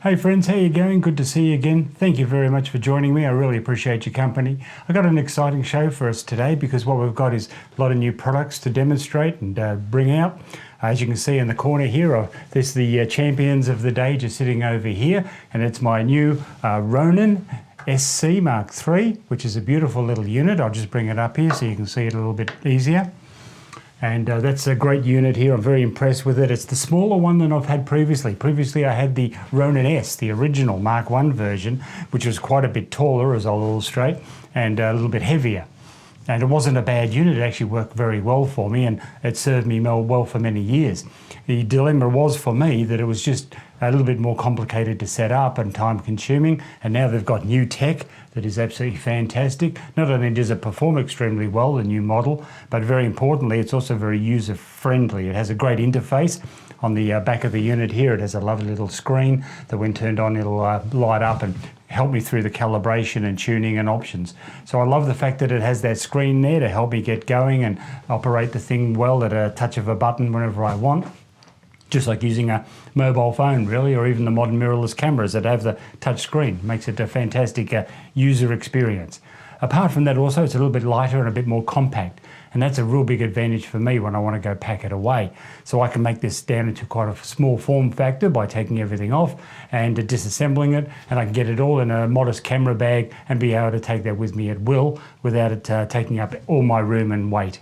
Hey friends, how you going? Good to see you again. Thank you very much for joining me. I really appreciate your company. I've got an exciting show for us today because what we've got is a lot of new products to demonstrate and bring out. As you can see in the corner here, there's the champions of the day just sitting over here, and it's my new Ronin SC Mark III, which is a beautiful little unit. I'll just bring it up here so you can see it a little bit easier. And that's a great unit here. I'm very impressed with it. It's the smaller one than I've had previously. Previously I had the Ronin S, the original Mark I version, which was quite a bit taller, as I'll illustrate, and a little bit heavier. And it wasn't a bad unit. It actually worked very well for me, and it served me well for many years. The dilemma was for me that it was just a little bit more complicated to set up and time consuming, and now they've got new tech that is absolutely fantastic. Not only does it perform extremely well, the new model, but very importantly, it's also very user friendly. It has a great interface. On the back of the unit here, it has a lovely little screen that when turned on, it'll light up and help me through the calibration and tuning and options. So I love the fact that it has that screen there to help me get going and operate the thing well at a touch of a button whenever I want. Just like using a mobile phone, really, or even the modern mirrorless cameras that have the touch screen. Makes it a fantastic user experience. Apart from that also, it's a little bit lighter and a bit more compact. And that's a real big advantage for me when I want to go pack it away. So I can make this down into quite a small form factor by taking everything off and disassembling it, and I can get it all in a modest camera bag and be able to take that with me at will without it taking up all my room and weight.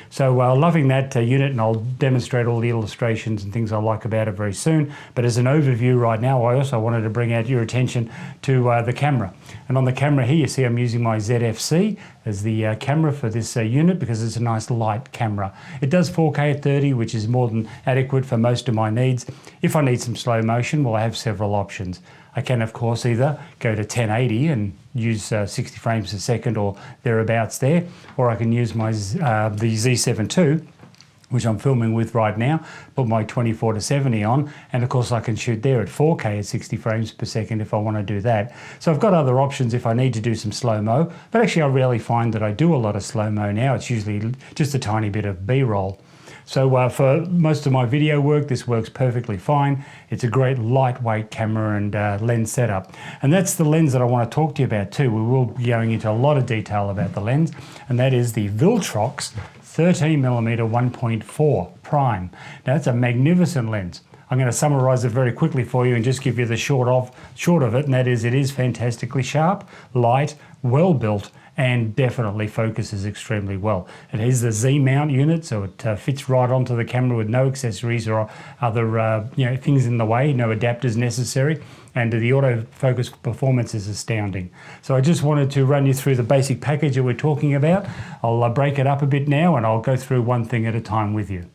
So loving that unit, and I'll demonstrate all the illustrations and things I like about it very soon. But as an overview right now, I also wanted to bring out your attention to the camera. And on the camera here, you see I'm using my Z FC as the camera for this unit because it's a nice light camera. It does 4K at 30, which is more than adequate for most of my needs. If I need some slow motion, well, I have several options. I can, of course, either go to 1080 and use 60 frames a second or thereabouts there, or I can use my the Z7 II, which I'm filming with right now, put my 24-70 on, and of course I can shoot there at 4K at 60 frames per second if I want to do that. So I've got other options if I need to do some slow-mo, but actually I rarely find that I do a lot of slow-mo now. It's usually just a tiny bit of B-roll. So for most of my video work, this works perfectly fine. It's a great lightweight camera and lens setup. And that's the lens that I want to talk to you about too. We will be going into a lot of detail about the lens, and that is the Viltrox 13mm 1.4 prime. Now that's a magnificent lens. I'm going to summarize it very quickly for you and just give you the short of it, and that is it is fantastically sharp, light, well built, and definitely focuses extremely well. It is the Z mount unit, so it fits right onto the camera with no accessories or other things in the way, no adapters necessary, and the autofocus performance is astounding. So I just wanted to run you through the basic package that we're talking about. I'll break it up a bit now and I'll go through one thing at a time with you.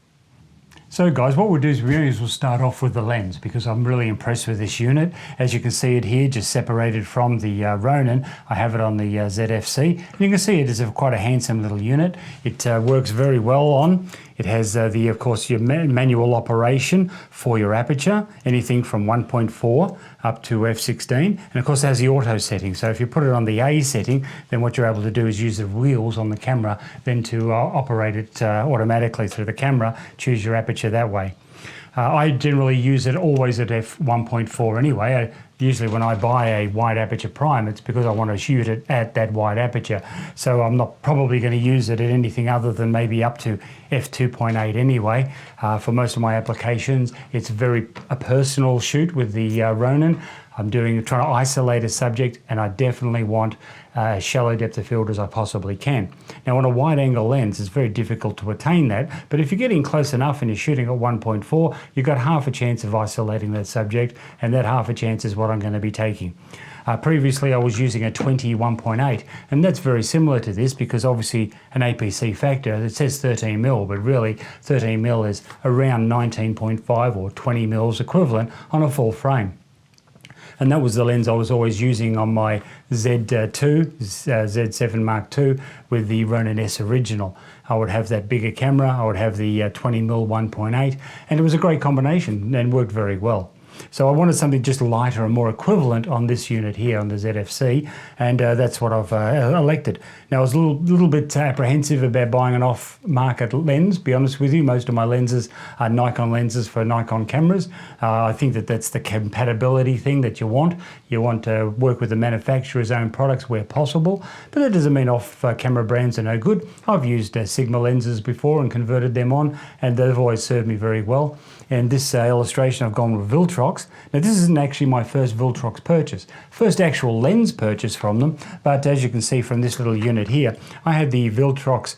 So guys, what we'll do is we'll start off with the lens because I'm really impressed with this unit. As you can see it here, just separated from the Ronin, I have it on the Z FC. And you can see it is quite a handsome little unit. It works very well on. It has of course, your manual operation for your aperture, anything from 1.4 up to f16. And of course it has the auto setting. So if you put it on the A setting, then what you're able to do is use the wheels on the camera then to operate it automatically through the camera, choose your aperture that way. I generally use it always at f1.4 anyway. Usually when I buy a wide aperture prime, it's because I want to shoot it at that wide aperture. So I'm not probably going to use it at anything other than maybe up to f2.8 anyway. For most of my applications, it's a personal shoot with the Ronin. I'm trying to isolate a subject, and I definitely want as shallow depth of field as I possibly can. Now on a wide angle lens, it's very difficult to attain that, but if you're getting close enough and you're shooting at 1.4, you've got half a chance of isolating that subject, and that half a chance is what I'm going to be taking. Previously I was using a 21.8, and that's very similar to this because obviously an APC factor, it says 13mm, but really 13mm is around 19.5 or 20 mils equivalent on a full frame. And that was the lens I was always using on my Z7 Mark II with the Ronin S original. I would have that bigger camera, I would have the 20mm 1.8, and it was a great combination and worked very well. So I wanted something just lighter and more equivalent on this unit here on the ZFC, and that's what I've elected. Now I was a little bit apprehensive about buying an off-market lens, be honest with you. Most of my lenses are Nikon lenses for Nikon cameras. I think that that's the compatibility thing that you want. You want to work with the manufacturer's own products where possible, but that doesn't mean off-camera brands are no good. I've used Sigma lenses before and converted them on, and they've always served me very well. And this illustration I've gone with Viltrox. Now this isn't actually my first Viltrox purchase, first actual lens purchase from them, but as you can see from this little unit here, I had the Viltrox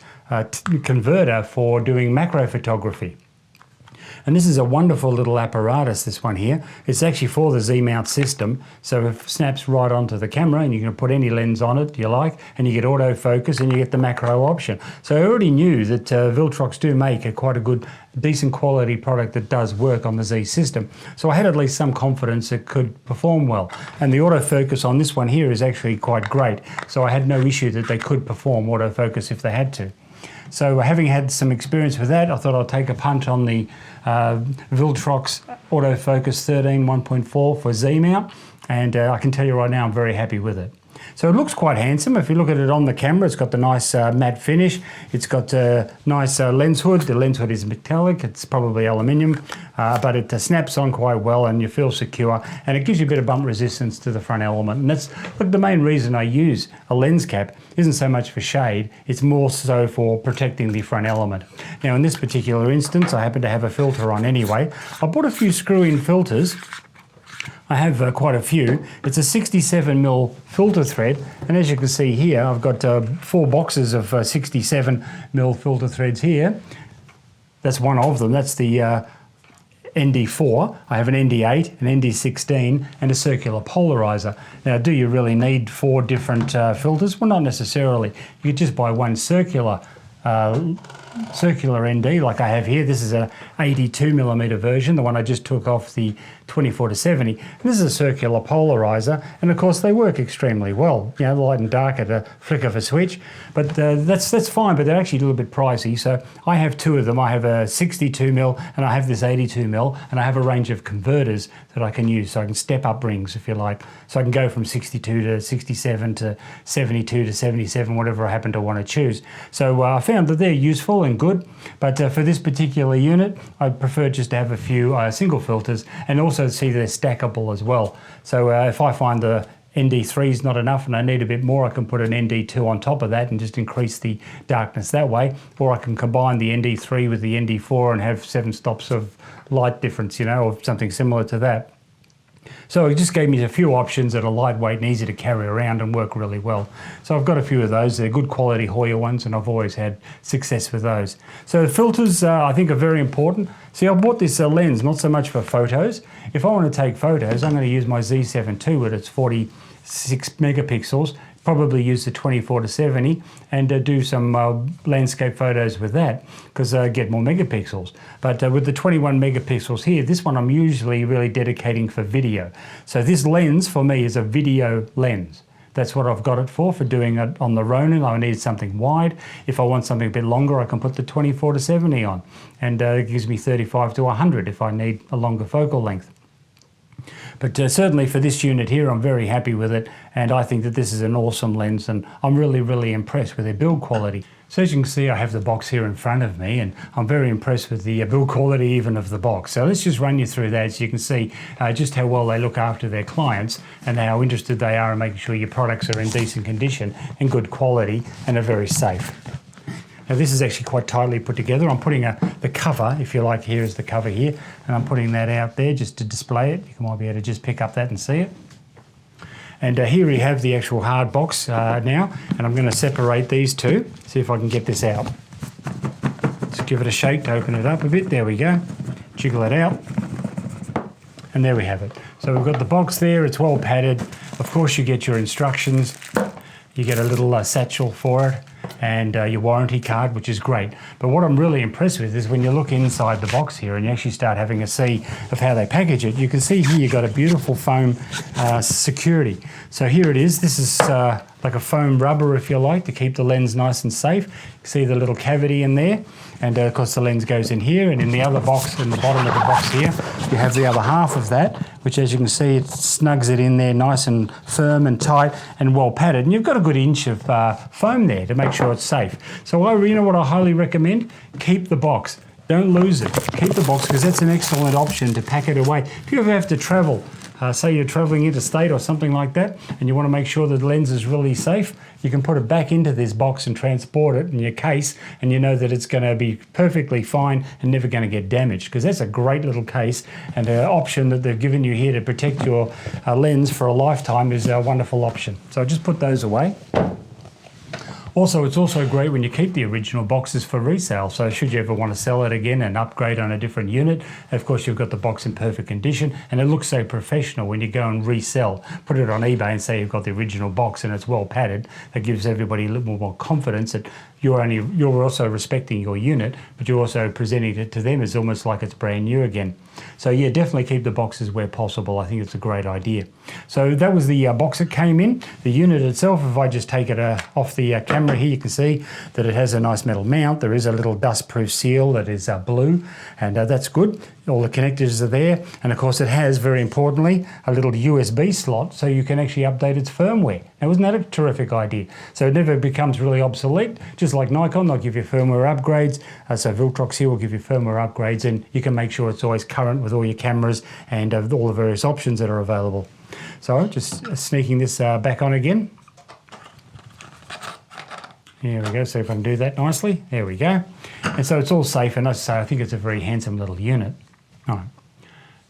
converter for doing macro photography. And this is a wonderful little apparatus, this one here. It's actually for the Z-mount system, so it snaps right onto the camera and you can put any lens on it you like, and you get autofocus and you get the macro option. So I already knew that Viltrox do make quite a good, decent quality product that does work on the Z system. So I had at least some confidence it could perform well. And the autofocus on this one here is actually quite great. So I had no issue that they could perform autofocus if they had to. So having had some experience with that, I thought I'd take a punt on the Viltrox Autofocus 13 1.4 for Z mount, and I can tell you right now I'm very happy with it. So it looks quite handsome. If you look at it on the camera, it's got the nice matte finish. It's got a nice lens hood. The lens hood is metallic. It's probably aluminium, but it snaps on quite well and you feel secure, and it gives you a bit of bump resistance to the front element. And that's the main reason I use a lens cap. Isn't so much for shade, it's more so for protecting the front element. Now in this particular instance, I happen to have a filter on anyway. I bought a few screw-in filters. I have quite a few. It's a 67mm filter thread, and as you can see here, I've got 4 boxes of 67mm filter threads here. That's one of them. That's the ND4. I have an ND8, an ND16, and a circular polarizer. Now, do you really need 4 different filters? Well, not necessarily. You could just buy one circular ND like I have here. This is a 82mm version, the one I just took off the 24-70. This is a circular polarizer, and of course they work extremely well. You know, light and dark at a flick of a switch, but that's fine, but they're actually a little bit pricey. So I have 2 of them. I have a 62mm and I have this 82mm, and I have a range of converters that I can use, so I can step up rings if you like. So I can go from 62 to 67 to 72 to 77, whatever I happen to want to choose. So I found that they're useful and good, but for this particular unit, I prefer just to have a few single filters, and also see they're stackable as well. So if I find the ND3 is not enough and I need a bit more, I can put an ND2 on top of that and just increase the darkness that way, or I can combine the ND3 with the ND4 and have 7 stops of light difference, you know, or something similar to that. So it just gave me a few options that are lightweight and easy to carry around and work really well. So I've got a few of those. They're good quality Hoya ones, and I've always had success with those. So the filters I think are very important. See, I bought this lens not so much for photos. If I want to take photos, I'm going to use my Z7 II with its 46 megapixels. Probably use the 24-70 and do some landscape photos with that, because I get more megapixels. But with the 21 megapixels here, this one I'm usually really dedicating for video. So this lens for me is a video lens. That's what I've got it for doing it on the Ronin. I need something wide. If I want something a bit longer, I can put the 24-70 on, and it gives me 35 to 100 if I need a longer focal length. But certainly for this unit here, I'm very happy with it, and I think that this is an awesome lens, and I'm really, really impressed with their build quality. So as you can see, I have the box here in front of me, and I'm very impressed with the build quality even of the box. So let's just run you through that so you can see just how well they look after their clients and how interested they are in making sure your products are in decent condition and good quality and are very safe. Now this is actually quite tightly put together. I'm putting the cover, if you like, here is the cover here, and I'm putting that out there just to display it. You might be able to just pick up that and see it. And here we have the actual hard box now, and I'm going to separate these two, see if I can get this out. Just give it a shake to open it up a bit. There we go. Jiggle it out. And there we have it. So we've got the box there, it's well padded. Of course you get your instructions. You get a little satchel for it, and your warranty card, which is great. But what I'm really impressed with is when you look inside the box here and you actually start having a see of how they package it, you can see here you've got a beautiful foam security. So here it is. This is like a foam rubber, if you like, to keep the lens nice and safe. You can see the little cavity in there, and of course the lens goes in here, and in the other box, in the bottom of the box here, you have the other half of that, which, as you can see, it snugs it in there nice and firm and tight and well padded, and you've got a good inch of foam there to make sure it's safe. So you know what I highly recommend? Keep the box. Don't lose it. Keep the box, because that's an excellent option to pack it away. If you ever have to travel, say you're traveling interstate or something like that, and you want to make sure that the lens is really safe, you can put it back into this box and transport it in your case, and you know that it's going to be perfectly fine and never going to get damaged, because that's a great little case, and an option that they've given you here to protect your lens for a lifetime is a wonderful option. So just put those away. Also, it's also great when you keep the original boxes for resale. So should you ever want to sell it again and upgrade on a different unit, of course you've got the box in perfect condition, and it looks so professional when you go and resell. Put it on eBay and say you've got the original box and it's well padded. That gives everybody a little more confidence that you're also respecting your unit, but you're also presenting it to them as almost like it's brand new again. So yeah, definitely keep the boxes where possible. I think it's a great idea. So that was the box it came in. The unit itself, if I just take it off the camera here, you can see that it has a nice metal mount. There is a little dust-proof seal that is blue, and that's good. All the connectors are there, and of course it has, very importantly, a little USB slot so you can actually update its firmware. Now, isn't that a terrific idea? So it never becomes really obsolete. Just like Nikon, they'll give you firmware upgrades. So Viltrox here will give you firmware upgrades, and you can make sure it's always current with all your cameras and all the various options that are available. So just sneaking this back on again. Here we go, see if I can do that nicely. There we go. And so it's all safe, and as I say, I think it's a very handsome little unit. All right.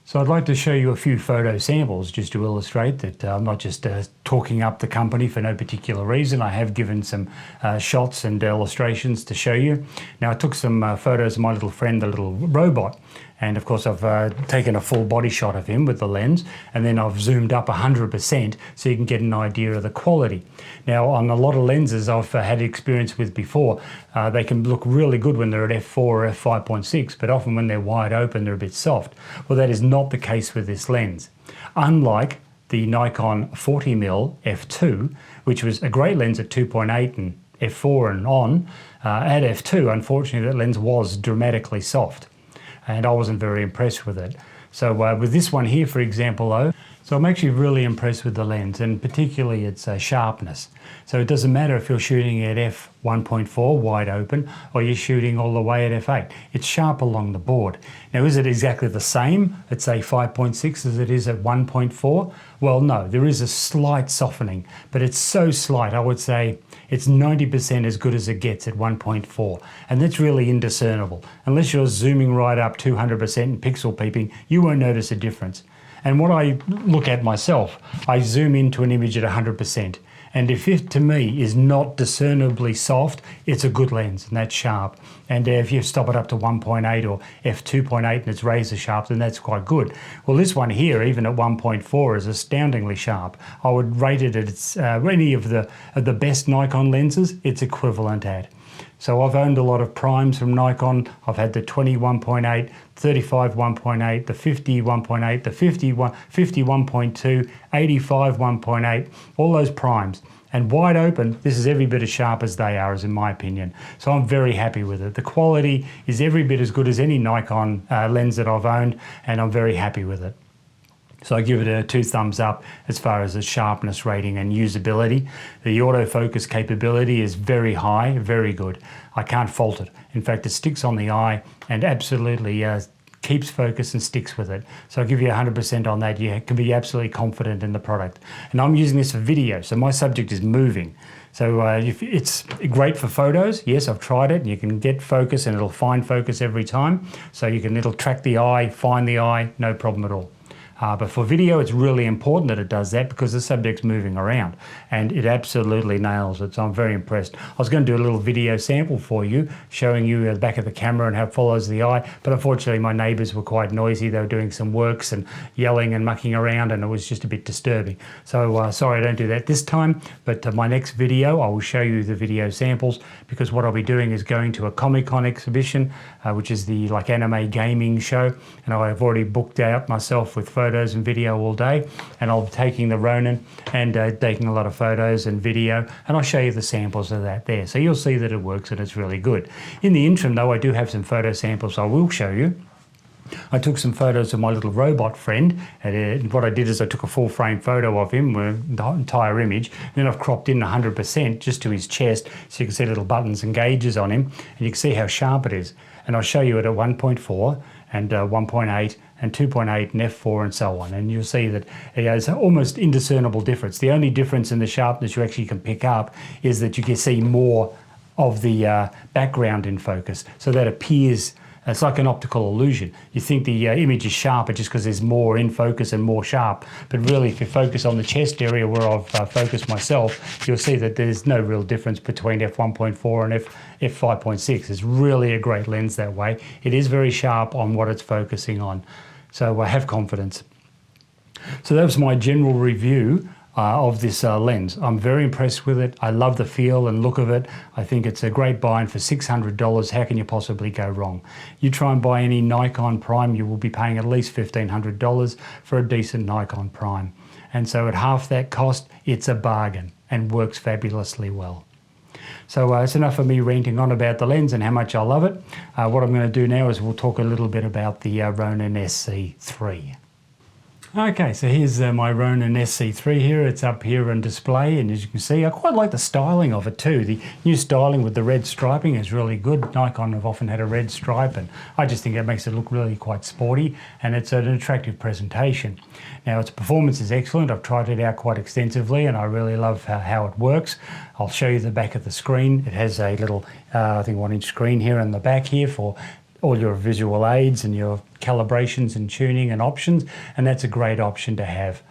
So I'd like to show you a few photo samples just to illustrate that I'm not just talking up the company for no particular reason. I have given some shots and illustrations to show you. Now, I took some photos of my little friend, the little robot, and of course I've taken a full body shot of him with the lens, and then I've zoomed up 100% so you can get an idea of the quality. Now, on a lot of lenses I've had experience with before, they can look really good when they're at f4 or f5.6, but often when they're wide open they're a bit soft. Well, that is not the case with this lens. Unlike the Nikon 40mm f2, which was a great lens at 2.8 and f4 and on, at f2, unfortunately, that lens was dramatically soft, and I wasn't very impressed with it. So with this one here, for example, though, so I'm actually really impressed with the lens, and particularly its sharpness. So it doesn't matter if you're shooting at f1.4 wide open or you're shooting all the way at f8. It's sharp along the board. Now, is it exactly the same at, say, 5.6 as it is at 1.4? Well, no, there is a slight softening, but it's so slight, I would say it's 90% as good as it gets at 1.4, and that's really indiscernible. Unless you're zooming right up 200% and pixel peeping, you won't notice a difference. And what I look at myself, I zoom into an image at 100%. And if it, to me, is not discernibly soft, it's a good lens, and that's sharp. And if you stop it up to 1.8 or f2.8 and it's razor sharp, then that's quite good. Well, this one here, even at 1.4, is astoundingly sharp. I would rate it at any of the best Nikon lenses, it's equivalent at. So I've owned a lot of primes from Nikon. I've had the 20 1.8, 35 1.8, the 50 1.8, the 50 1.2, 85 1.8, all those primes. And wide open, this is every bit as sharp as they are, as in my opinion. So I'm very happy with it. The quality is every bit as good as any Nikon lens that I've owned, and I'm very happy with it. So I give it a 2 thumbs up as far as the sharpness rating and usability. The autofocus capability is very high, very good. I can't fault it. In fact, it sticks on the eye and absolutely keeps focus and sticks with it. So I'll give you 100% on that. You can be absolutely confident in the product. And I'm using this for video, so my subject is moving. So it's great for photos. Yes, I've tried it. You can get focus and it'll find focus every time. So it'll track the eye, find the eye, no problem at all. But for video, it's really important that it does that because the subject's moving around, and it absolutely nails it. So I'm very impressed. I was going to do a little video sample for you, showing you the back of the camera and how it follows the eye, but unfortunately my neighbours were quite noisy. They were doing some works and yelling and mucking around, and it was just a bit disturbing. So sorry I don't do that this time, but my next video I will show you the video samples, because what I'll be doing is going to a Comic-Con exhibition, which is the anime gaming show, and I've already booked out myself with photos photos and video all day, and I'll be taking the Ronin and taking a lot of photos and video, and I'll show you the samples of that there. So you'll see that it works and it's really good. In the interim though, I do have some photo samples I will show you. I took some photos of my little robot friend, and what I did is I took a full frame photo of him with the entire image, and then I've cropped in 100% just to his chest so you can see little buttons and gauges on him, and you can see how sharp it is. And I'll show you it at 1.4 and 1.8 and 2.8 and F4 and so on, and you'll see that it has almost indiscernible difference. The only difference in the sharpness you actually can pick up is that you can see more of the background in focus, so that appears. It's like an optical illusion. You think the image is sharper just because there's more in focus and more sharp, but really if you focus on the chest area where I've focused myself, you'll see that there's no real difference between f1.4 and f5.6. It's really a great lens that way. It is very sharp on what it's focusing on, so I have confidence. So that was my general review of this lens. I'm very impressed with it. I love the feel and look of it. I think it's a great buy, and for $600, how can you possibly go wrong? You try and buy any Nikon Prime, you will be paying at least $1,500 for a decent Nikon Prime. And so at half that cost, it's a bargain and works fabulously well. So it's enough of me ranting on about the lens and how much I love it. What I'm going to do now is we'll talk a little bit about the Ronin SC3. Okay, so here's my Ronin SC3 here. It's up here on display, and as you can see, I quite like the styling of it too. The new styling with the red striping is really good. Nikon have often had a red stripe, and I just think it makes it look really quite sporty, and it's an attractive presentation. Now, its performance is excellent. I've tried it out quite extensively, and I really love how it works. I'll show you the back of the screen. It has a little, I think 1-inch screen here on the back here for all your visual aids and your calibrations and tuning and options, and that's a great option to have.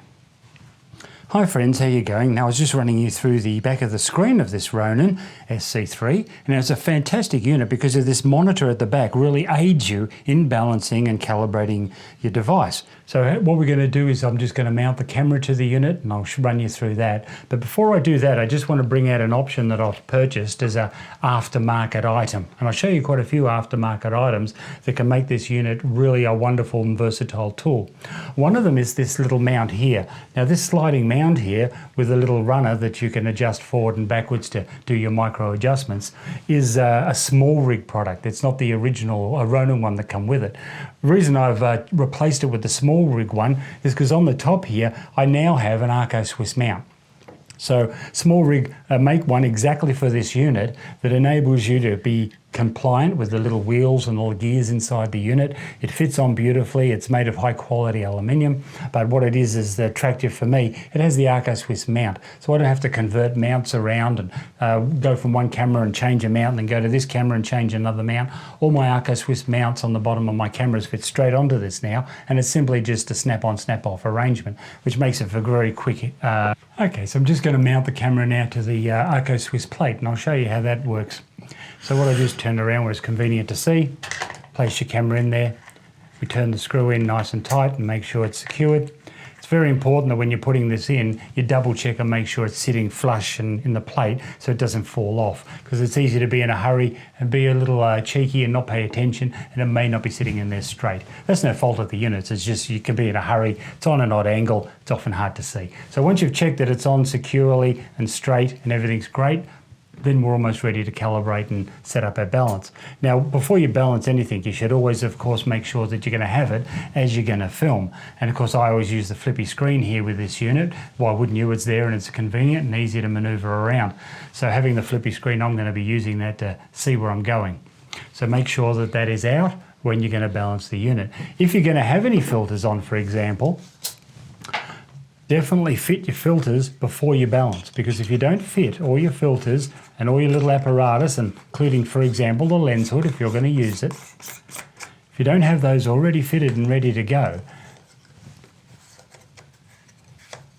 Hi friends, how you going? Now I was just running you through the back of the screen of this Ronin SC3, and it's a fantastic unit because of this monitor at the back really aids you in balancing and calibrating your device. So what we're going to do is I'm just going to mount the camera to the unit, and I'll run you through that. But before I do that, I just want to bring out an option that I've purchased as an aftermarket item. And I'll show you quite a few aftermarket items that can make this unit really a wonderful and versatile tool. One of them is this little mount here. Now this sliding mount here with a little runner that you can adjust forward and backwards to do your micro adjustments is a small rig product. It's not the original Ronin one that come with it. The reason I've replaced it with the small rig one is because on the top here I now have an Arco Swiss mount. So small rig make one exactly for this unit that enables you to be compliant with the little wheels and all the gears inside the unit. It fits on beautifully. It's made of high quality aluminium, but what it is attractive for me. It has the Arco Swiss mount, so I don't have to convert mounts around and go from one camera and change a mount and then go to this camera and change another mount. All my Arco Swiss mounts on the bottom of my cameras fit straight onto this now, and it's simply just a snap-on, snap-off arrangement, which makes it for very quick. Okay, so I'm just going to mount the camera now to the Arco Swiss plate, and I'll show you how that works. So what I do is turn around where it's convenient to see, place your camera in there, we turn the screw in nice and tight and make sure it's secured. It's very important that when you're putting this in, you double check and make sure it's sitting flush and in the plate so it doesn't fall off, because it's easy to be in a hurry and be a little cheeky and not pay attention, and it may not be sitting in there straight. That's no fault of the units, it's just you can be in a hurry, it's on an odd angle, it's often hard to see. So once you've checked that it's on securely and straight and everything's great, then we're almost ready to calibrate and set up our balance. Now, before you balance anything, you should always, of course, make sure that you're going to have it as you're going to film. And of course, I always use the flippy screen here with this unit. Why wouldn't you? It's there and it's convenient and easy to maneuver around. So having the flippy screen, I'm going to be using that to see where I'm going. So make sure that that is out when you're going to balance the unit. If you're going to have any filters on, for example, definitely fit your filters before you balance, because if you don't fit all your filters and all your little apparatus, including, for example, the lens hood, if you're going to use it, if you don't have those already fitted and ready to go,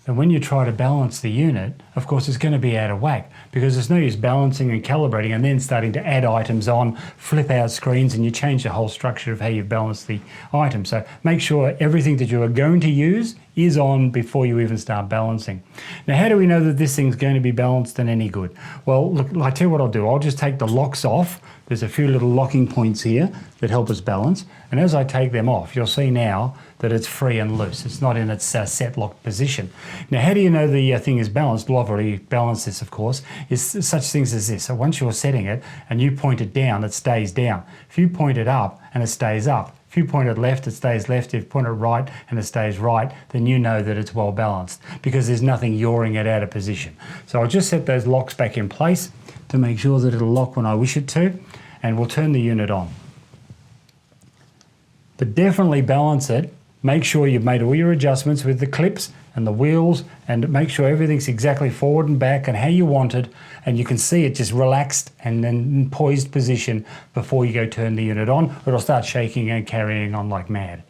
then when you try to balance the unit, of course, it's going to be out of whack, because there's no use balancing and calibrating and then starting to add items on, flip out screens, and you change the whole structure of how you balance the item. So make sure everything that you are going to use is on before you even start balancing. Now, how do we know that this thing's going to be balanced and any good? Well, look, I tell you what I'll do. I'll just take the locks off. There's a few little locking points here that help us balance. And as I take them off, you'll see now that it's free and loose. It's not in its set locked position. Now, how do you know the thing is balanced? Well, I've already balanced this, of course. Is such things as this. So once you're setting it and you point it down, it stays down. If you point it up and it stays up. If you point it left, it stays left. If you point it right and it stays right, then you know that it's well balanced because there's nothing yawing it out of position. So I'll just set those locks back in place to make sure that it'll lock when I wish it to, and we'll turn the unit on. But definitely balance it. Make sure you've made all your adjustments with the clips and the wheels, and make sure everything's exactly forward and back and how you want it, and you can see it just relaxed and then in poised position before you go turn the unit on, or it'll start shaking and carrying on like mad.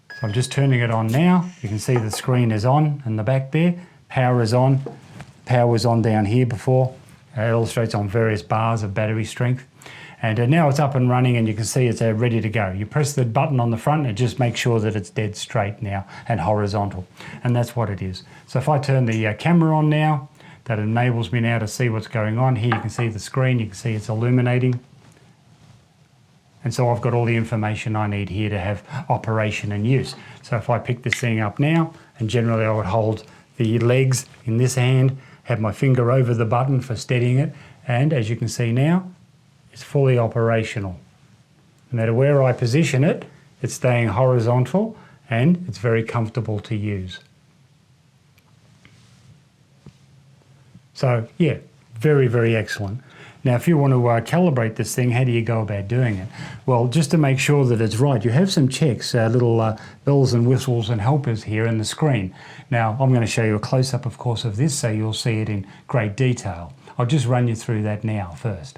So I'm just turning it on now. You can see the screen is on in the back there. Power is on. Power was on down here before. It illustrates on various bars of battery strength. And now it's up and running, and you can see it's ready to go. You press the button on the front and it just makes sure that it's dead straight now and horizontal. And that's what it is. So if I turn the camera on now, that enables me now to see what's going on. Here you can see the screen, you can see it's illuminating. And so I've got all the information I need here to have operation and use. So if I pick this thing up now, and generally I would hold the legs in this hand, have my finger over the button for steadying it, and as you can see now, it's fully operational. No matter where I position it, it's staying horizontal and it's very comfortable to use. So yeah, very, very excellent. Now, if you want to calibrate this thing, how do you go about doing it? Well, just to make sure that it's right, you have some checks, little bells and whistles and helpers here in the screen. Now, I'm going to show you a close-up, of course, of this so you'll see it in great detail. I'll just run you through that now first.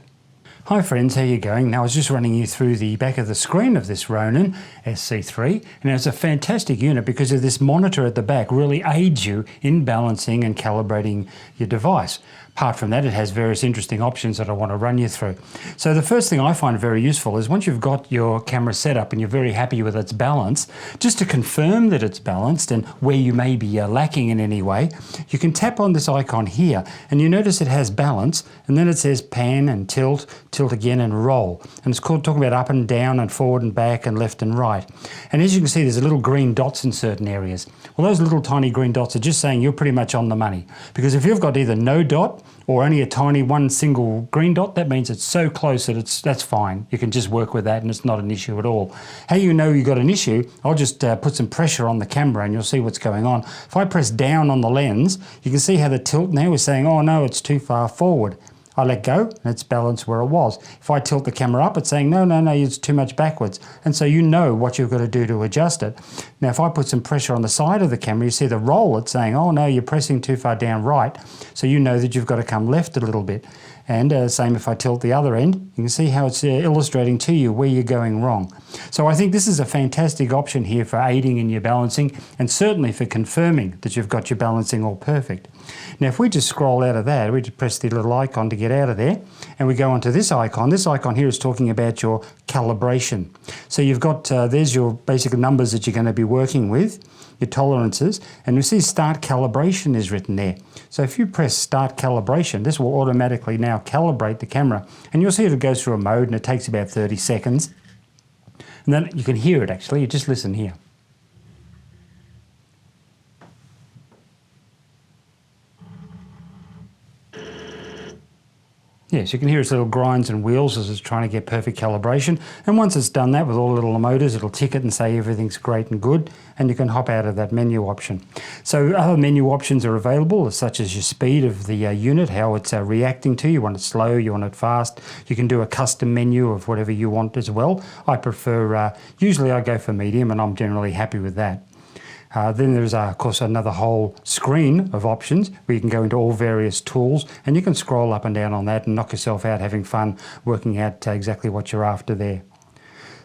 Hi friends, how you going? Now I was just running you through the back of the screen of this Ronin SC3, and it's a fantastic unit because of this monitor at the back really aids you in balancing and calibrating your device. Apart from that, it has various interesting options that I want to run you through. So the first thing I find very useful is once you've got your camera set up and you're very happy with its balance, just to confirm that it's balanced and where you may be lacking in any way, you can tap on this icon here and you notice it has balance, and then it says pan and tilt, tilt again and roll. And it's called talking about up and down and forward and back and left and right. And as you can see, there's little green dots in certain areas. Well, those little tiny green dots are just saying you're pretty much on the money. Because if you've got either no dot or only a tiny one single green dot, that means it's so close that that's fine. You can just work with that and it's not an issue at all. How you know you've got an issue, I'll just put some pressure on the camera and you'll see what's going on. If I press down on the lens, you can see how the tilt now is saying, oh no, it's too far forward. I let go and it's balanced where it was. If I tilt the camera up, it's saying, no, it's too much backwards. And so you know what you've got to do to adjust it. Now, if I put some pressure on the side of the camera, you see the roll, it's saying, oh no, you're pressing too far down right. So you know that you've got to come left a little bit. And same if I tilt the other end, you can see how it's illustrating to you where you're going wrong. So I think this is a fantastic option here for aiding in your balancing and certainly for confirming that you've got your balancing all perfect. Now, if we just scroll out of that, we just press the little icon to get out of there and we go onto this icon. This icon here is talking about your calibration. So you've got, there's your basic numbers that you're going to be working with, your tolerances, and you see start calibration is written there. So if you press start calibration, this will automatically now calibrate the camera, and you'll see it goes through a mode and it takes about 30 seconds. And then you can hear it actually, you just listen here. Yes, you can hear its little grinds and wheels as it's trying to get perfect calibration. And once it's done that with all the little motors, it'll tick it and say everything's great and good, and you can hop out of that menu option. So other menu options are available, such as your speed of the unit, how it's reacting to you. You want it slow, you want it fast. You can do a custom menu of whatever you want as well. I prefer, usually I go for medium, and I'm generally happy with that. Then there's, of course, another whole screen of options where you can go into all various tools and you can scroll up and down on that and knock yourself out having fun working out exactly what you're after there.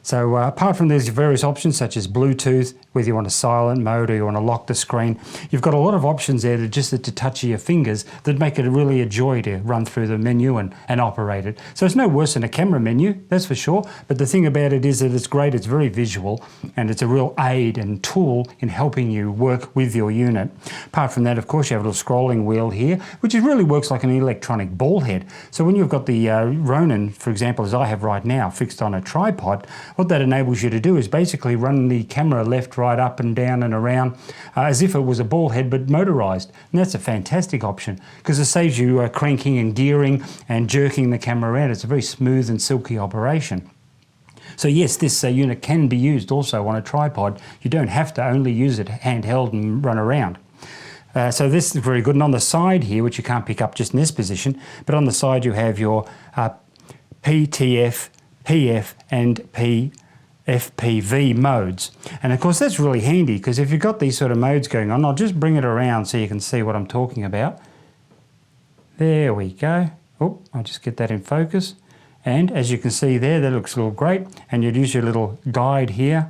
So apart from these various options such as Bluetooth, whether you want a silent mode or you want to lock the screen, you've got a lot of options there that just at the touch of your fingers that make it really a joy to run through the menu and operate it. So it's no worse than a camera menu, that's for sure, but the thing about it is that it's great, it's very visual, and it's a real aid and tool in helping you work with your unit. Apart from that, of course, you have a little scrolling wheel here, which really works like an electronic ball head. So when you've got the Ronin, for example, as I have right now, fixed on a tripod, what that enables you to do is basically run the camera left, right, up and down and around as if it was a ball head but motorized. And that's a fantastic option because it saves you cranking and gearing and jerking the camera around. It's a very smooth and silky operation. So yes, this unit can be used also on a tripod. You don't have to only use it handheld and run around. So this is very good. And on the side here, which you can't pick up just in this position, but on the side you have your PTF, PF and FPV modes. And of course that's really handy because if you've got these sort of modes going on, I'll just bring it around so you can see what I'm talking about. There we go. Oh, I'll just get that in focus. And as you can see there, that looks a little great. And you'd use your little guide here.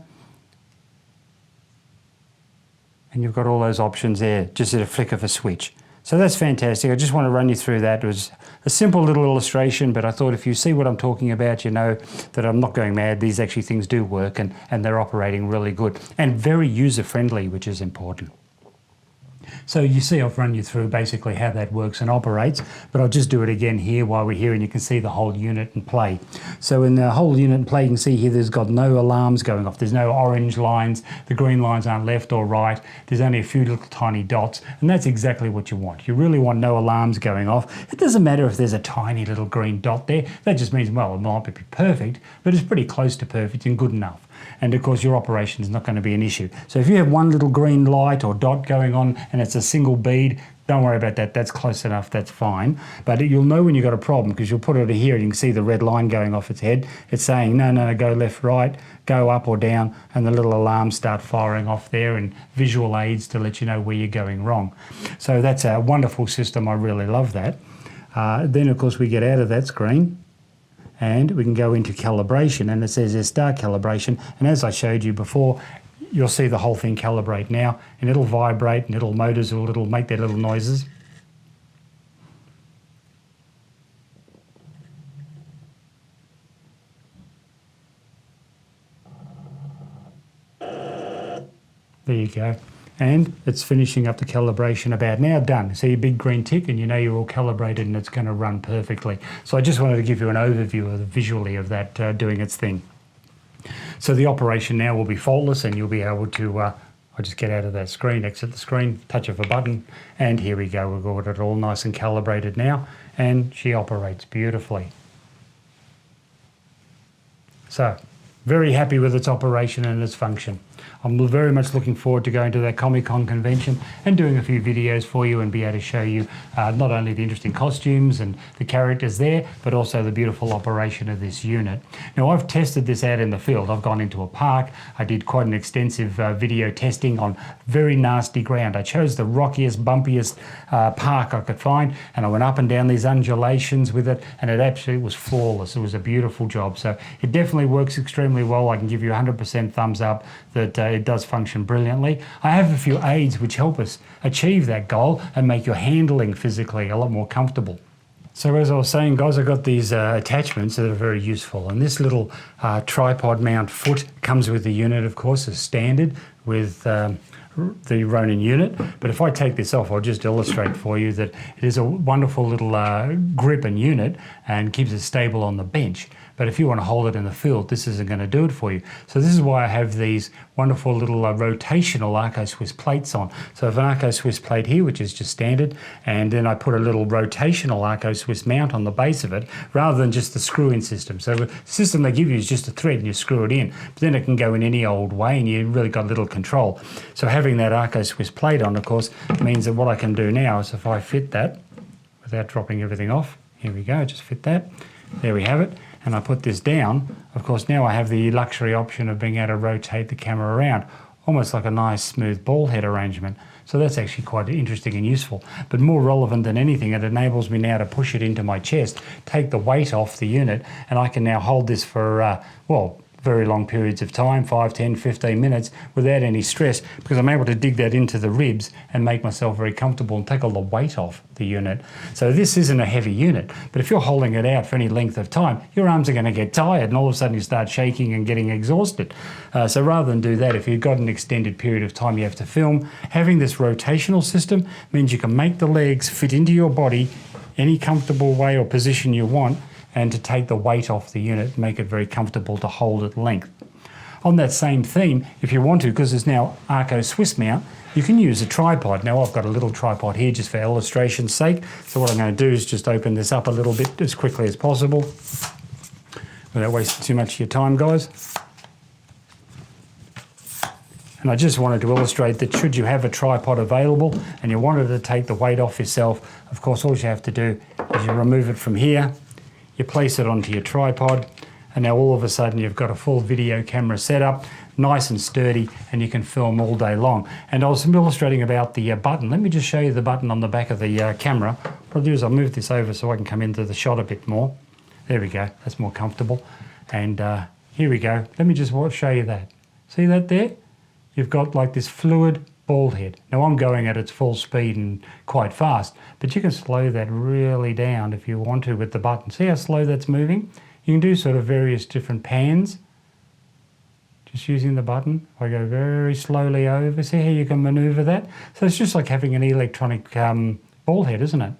And you've got all those options there, just at a flick of a switch. So that's fantastic. I just want to run you through that. It was a simple little illustration, but I thought if you see what I'm talking about, you know that I'm not going mad. These actually things do work and they're operating really good and very user-friendly, which is important. So you see I've run you through basically how that works and operates, but I'll just do it again here while we're here and you can see the whole unit in play. So in the whole unit in play, you can see here there's got no alarms going off. There's no orange lines. The green lines aren't left or right. There's only a few little tiny dots, and that's exactly what you want. You really want no alarms going off. It doesn't matter if there's a tiny little green dot there. That just means, well, it might be perfect, but it's pretty close to perfect and good enough. And of course your operation is not going to be an issue. So if you have one little green light or dot going on and it's a single bead, don't worry about that, that's close enough, that's fine. But you'll know when you've got a problem because you'll put it here and you can see the red line going off its head. It's saying, no, go left, right, go up or down, and the little alarms start firing off there and visual aids to let you know where you're going wrong. So that's a wonderful system, I really love that. Then of course we get out of that screen and we can go into calibration, and it says there's start calibration, and as I showed you before, you'll see the whole thing calibrate now, and it'll vibrate and it'll make their little noises. There you go. And it's finishing up the calibration about now, done. See a big green tick and you know you're all calibrated and it's going to run perfectly. So I just wanted to give you an overview of visually of that doing its thing. So the operation now will be faultless and you'll be able to, I'll just get out of that screen, exit the screen, touch of a button, and here we go. We've got it all nice and calibrated now and she operates beautifully. So very happy with its operation and its function. I'm very much looking forward to going to that Comic-Con convention and doing a few videos for you and be able to show you not only the interesting costumes and the characters there, but also the beautiful operation of this unit. Now I've tested this out in the field. I've gone into a park. I did quite an extensive video testing on very nasty ground. I chose the rockiest, bumpiest park I could find, and I went up and down these undulations with it, and it absolutely was flawless. It was a beautiful job. So it definitely works extremely well. I can give you 100% thumbs up that it does function brilliantly. I have a few aids which help us achieve that goal and make your handling physically a lot more comfortable. So as I was saying, guys, I got these attachments that are very useful, and this little tripod mount foot comes with the unit, of course, as standard with the Ronin unit. But if I take this off, I'll just illustrate for you that it is a wonderful little grip and unit and keeps it stable on the bench. But if you want to hold it in the field, this isn't going to do it for you. So this is why I have these wonderful little rotational Arco Swiss plates on. So I have an Arco Swiss plate here, which is just standard, and then I put a little rotational Arco Swiss mount on the base of it, rather than just the screw-in system. So the system they give you is just a thread and you screw it in, but then it can go in any old way and you really got little control. So having that Arco Swiss plate on, of course, means that what I can do now is if I fit that, without dropping everything off, here we go, just fit that, there we have it. And I put this down, of course now I have the luxury option of being able to rotate the camera around, almost like a nice smooth ball head arrangement. So that's actually quite interesting and useful. But more relevant than anything, it enables me now to push it into my chest, take the weight off the unit, and I can now hold this for, well, very long periods of time, 5, 10, 15 minutes, without any stress, because I'm able to dig that into the ribs and make myself very comfortable and take all the weight off the unit. So this isn't a heavy unit, but if you're holding it out for any length of time, your arms are going to get tired and all of a sudden you start shaking and getting exhausted. So rather than do that, if you've got an extended period of time you have to film, having this rotational system means you can make the legs fit into your body any comfortable way or position you want, and to take the weight off the unit, make it very comfortable to hold at length. On that same theme, if you want to, because there's now Arco Swiss mount, you can use a tripod. Now I've got a little tripod here just for illustration's sake. So what I'm going to do is just open this up a little bit as quickly as possible, without wasting too much of your time, guys. And I just wanted to illustrate that should you have a tripod available and you wanted to take the weight off yourself, of course all you have to do is you remove it from here, you place it onto your tripod, and now all of a sudden you've got a full video camera setup, nice and sturdy, and you can film all day long. And I was illustrating about the button. Let me just show you the button on the back of the camera. What I'll do is I'll move this over so I can come into the shot a bit more. There we go, that's more comfortable. And here we go. Let me just show you that. See that there? You've got like this fluid ball head. Now I'm going at its full speed and quite fast, but you can slow that really down if you want to with the button. See how slow that's moving? You can do sort of various different pans just using the button. I go very slowly over. See how you can maneuver that? So it's just like having an electronic ball head, isn't it?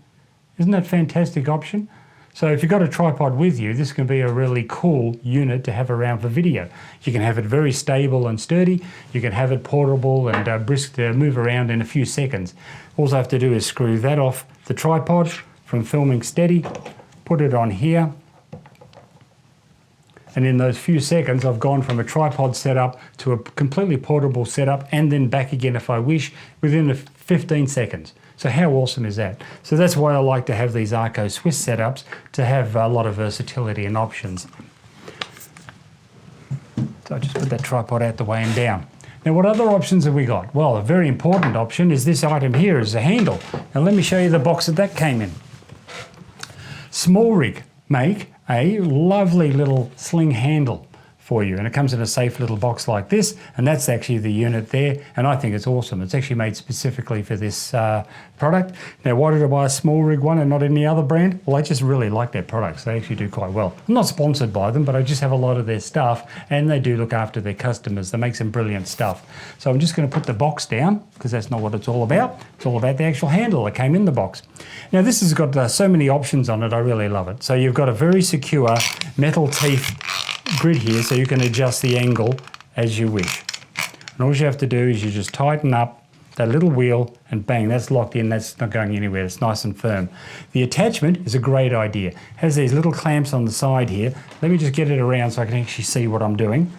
Isn't that a fantastic option? So if you've got a tripod with you, this can be a really cool unit to have around for video. You can have it very stable and sturdy. You can have it portable and brisk to move around in a few seconds. All I have to do is screw that off the tripod from filming steady, put it on here, and in those few seconds I've gone from a tripod setup to a completely portable setup and then back again if I wish within 15 seconds. So how awesome is that? So that's why I like to have these Arco Swiss setups, to have a lot of versatility and options. So I just put that tripod out the way and down. Now what other options have we got? Well, a very important option is this item here, is a handle. Now let me show you the box that came in. Small Rig make a lovely little sling handle for you, and it comes in a safe little box like this, and that's actually the unit there, and I think it's awesome. It's actually made specifically for this product. Now why did I buy a Small Rig one and not any other brand? Well, I just really like their products. They actually do quite well. I'm not sponsored by them, but I just have a lot of their stuff, and they do look after their customers. They make some brilliant stuff. So I'm just going to put the box down, because that's not what it's all about. It's all about the actual handle that came in the box. Now this has got so many options on it, I really love it. So you've got a very secure metal teeth grid here, so you can adjust the angle as you wish. And all you have to do is you just tighten up that little wheel and bang, that's locked in, that's not going anywhere, it's nice and firm. The attachment is a great idea. It has these little clamps on the side here. Let me just get it around so I can actually see what I'm doing,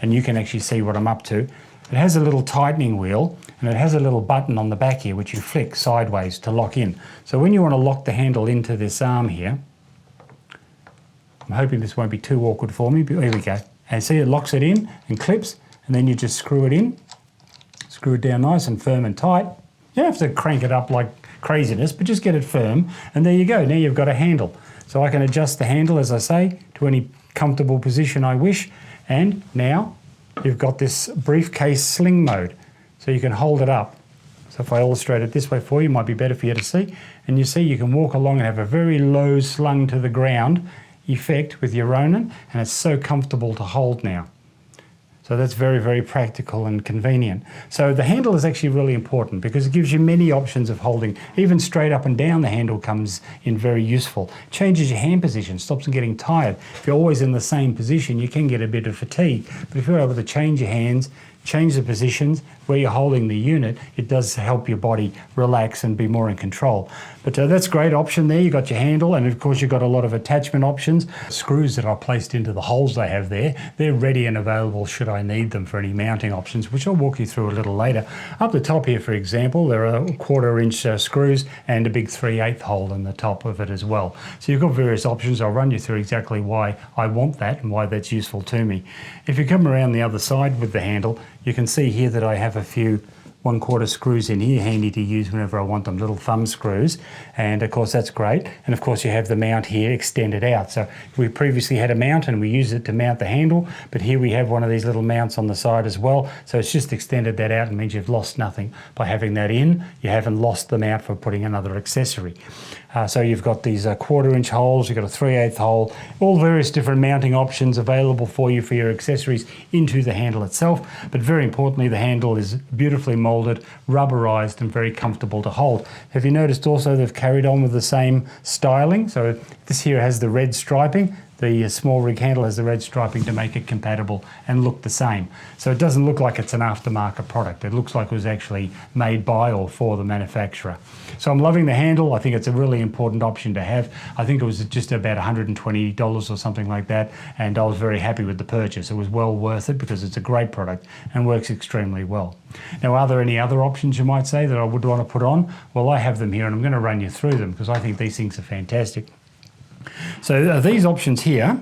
and you can actually see what I'm up to. It has a little tightening wheel, and it has a little button on the back here which you flick sideways to lock in. So when you want to lock the handle into this arm here, I'm hoping this won't be too awkward for me, but here we go. And see, it locks it in and clips, and then you just screw it in. Screw it down nice and firm and tight. You don't have to crank it up like craziness, but just get it firm, and there you go. Now you've got a handle. So I can adjust the handle, as I say, to any comfortable position I wish, and now you've got this briefcase sling mode. So you can hold it up. So if I illustrate it this way for you, it might be better for you to see. And you see you can walk along and have a very low slung to the ground effect with your Ronin, and it's so comfortable to hold now. So that's very, very practical and convenient. So the handle is actually really important because it gives you many options of holding. Even straight up and down the handle comes in very useful. Changes your hand position, stops them getting tired. If you're always in the same position, you can get a bit of fatigue. But if you're able to change your hands, change the positions where you're holding the unit, it does help your body relax and be more in control. But that's a great option there. You've got your handle, and of course you've got a lot of attachment options. Screws that are placed into the holes they have there, they're ready and available should I need them for any mounting options, which I'll walk you through a little later. Up the top here, for example, there are 1/4 inch screws and a big 3/8 hole in the top of it as well. So you've got various options. I'll run you through exactly why I want that and why that's useful to me. If you come around the other side with the handle, you can see here that I have a few 1/4 screws in here, handy to use whenever I want them, little thumb screws. And of course that's great. And of course you have the mount here extended out. So we previously had a mount and we used it to mount the handle, but here we have one of these little mounts on the side as well. So it's just extended that out and means you've lost nothing. By having that in, you haven't lost the mount for putting another accessory. So you've got these 1/4-inch holes, you've got a 3/8 hole, all various different mounting options available for you for your accessories into the handle itself. But very importantly, the handle is beautifully molded, rubberized and very comfortable to hold. Have you noticed also they've carried on with the same styling? So this here has the red striping. The small rig handle has the red striping to make it compatible and look the same. So it doesn't look like it's an aftermarket product. It looks like it was actually made by or for the manufacturer. So I'm loving the handle. I think it's a really important option to have. I think it was just about $120 or something like that, and I was very happy with the purchase. It was well worth it because it's a great product and works extremely well. Now, are there any other options you might say that I would want to put on? Well, I have them here and I'm going to run you through them because I think these things are fantastic. So these options here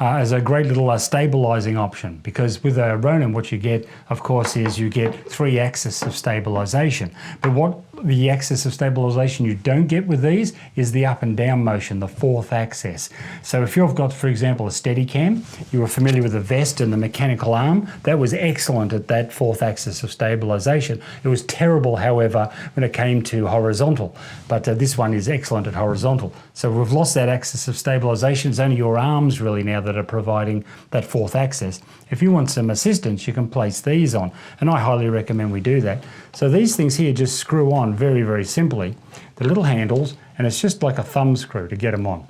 is a great little stabilizing option, because with a Ronin what you get, of course, is you get 3 axis of stabilization. But what the axis of stabilization you don't get with these is the up and down motion, the 4th axis. So if you've got, for example, a Steadicam, you were familiar with the vest and the mechanical arm, that was excellent at that 4th axis of stabilization. It was terrible, however, when it came to horizontal, but this one is excellent at horizontal. So we've lost that axis of stabilization. It's only your arms really now that are providing that 4th axis. If you want some assistance, you can place these on, and I highly recommend we do that. So these things here just screw on very, very simply, the little handles, and it's just like a thumb screw to get them on.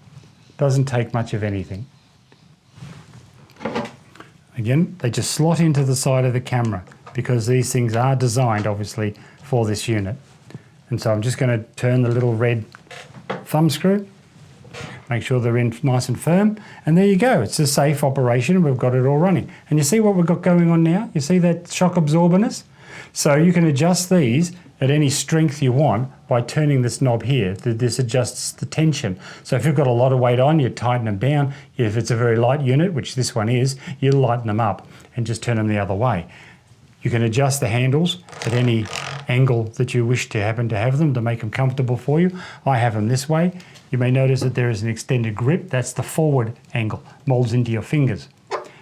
Doesn't take much of anything. Again, they just slot into the side of the camera because these things are designed obviously for this unit. And so I'm just going to turn the little red thumb screw, make sure they're in nice and firm, and there you go. It's a safe operation. We've got it all running. And you see what we've got going on now? You see that shock absorberness? So you can adjust these at any strength you want by turning this knob here. This adjusts the tension. So if you've got a lot of weight on, you tighten them down. If it's a very light unit, which this one is, you lighten them up and just turn them the other way. You can adjust the handles at any angle that you wish to happen to have them to make them comfortable for you. I have them this way. You may notice that there is an extended grip. That's the forward angle, molds into your fingers.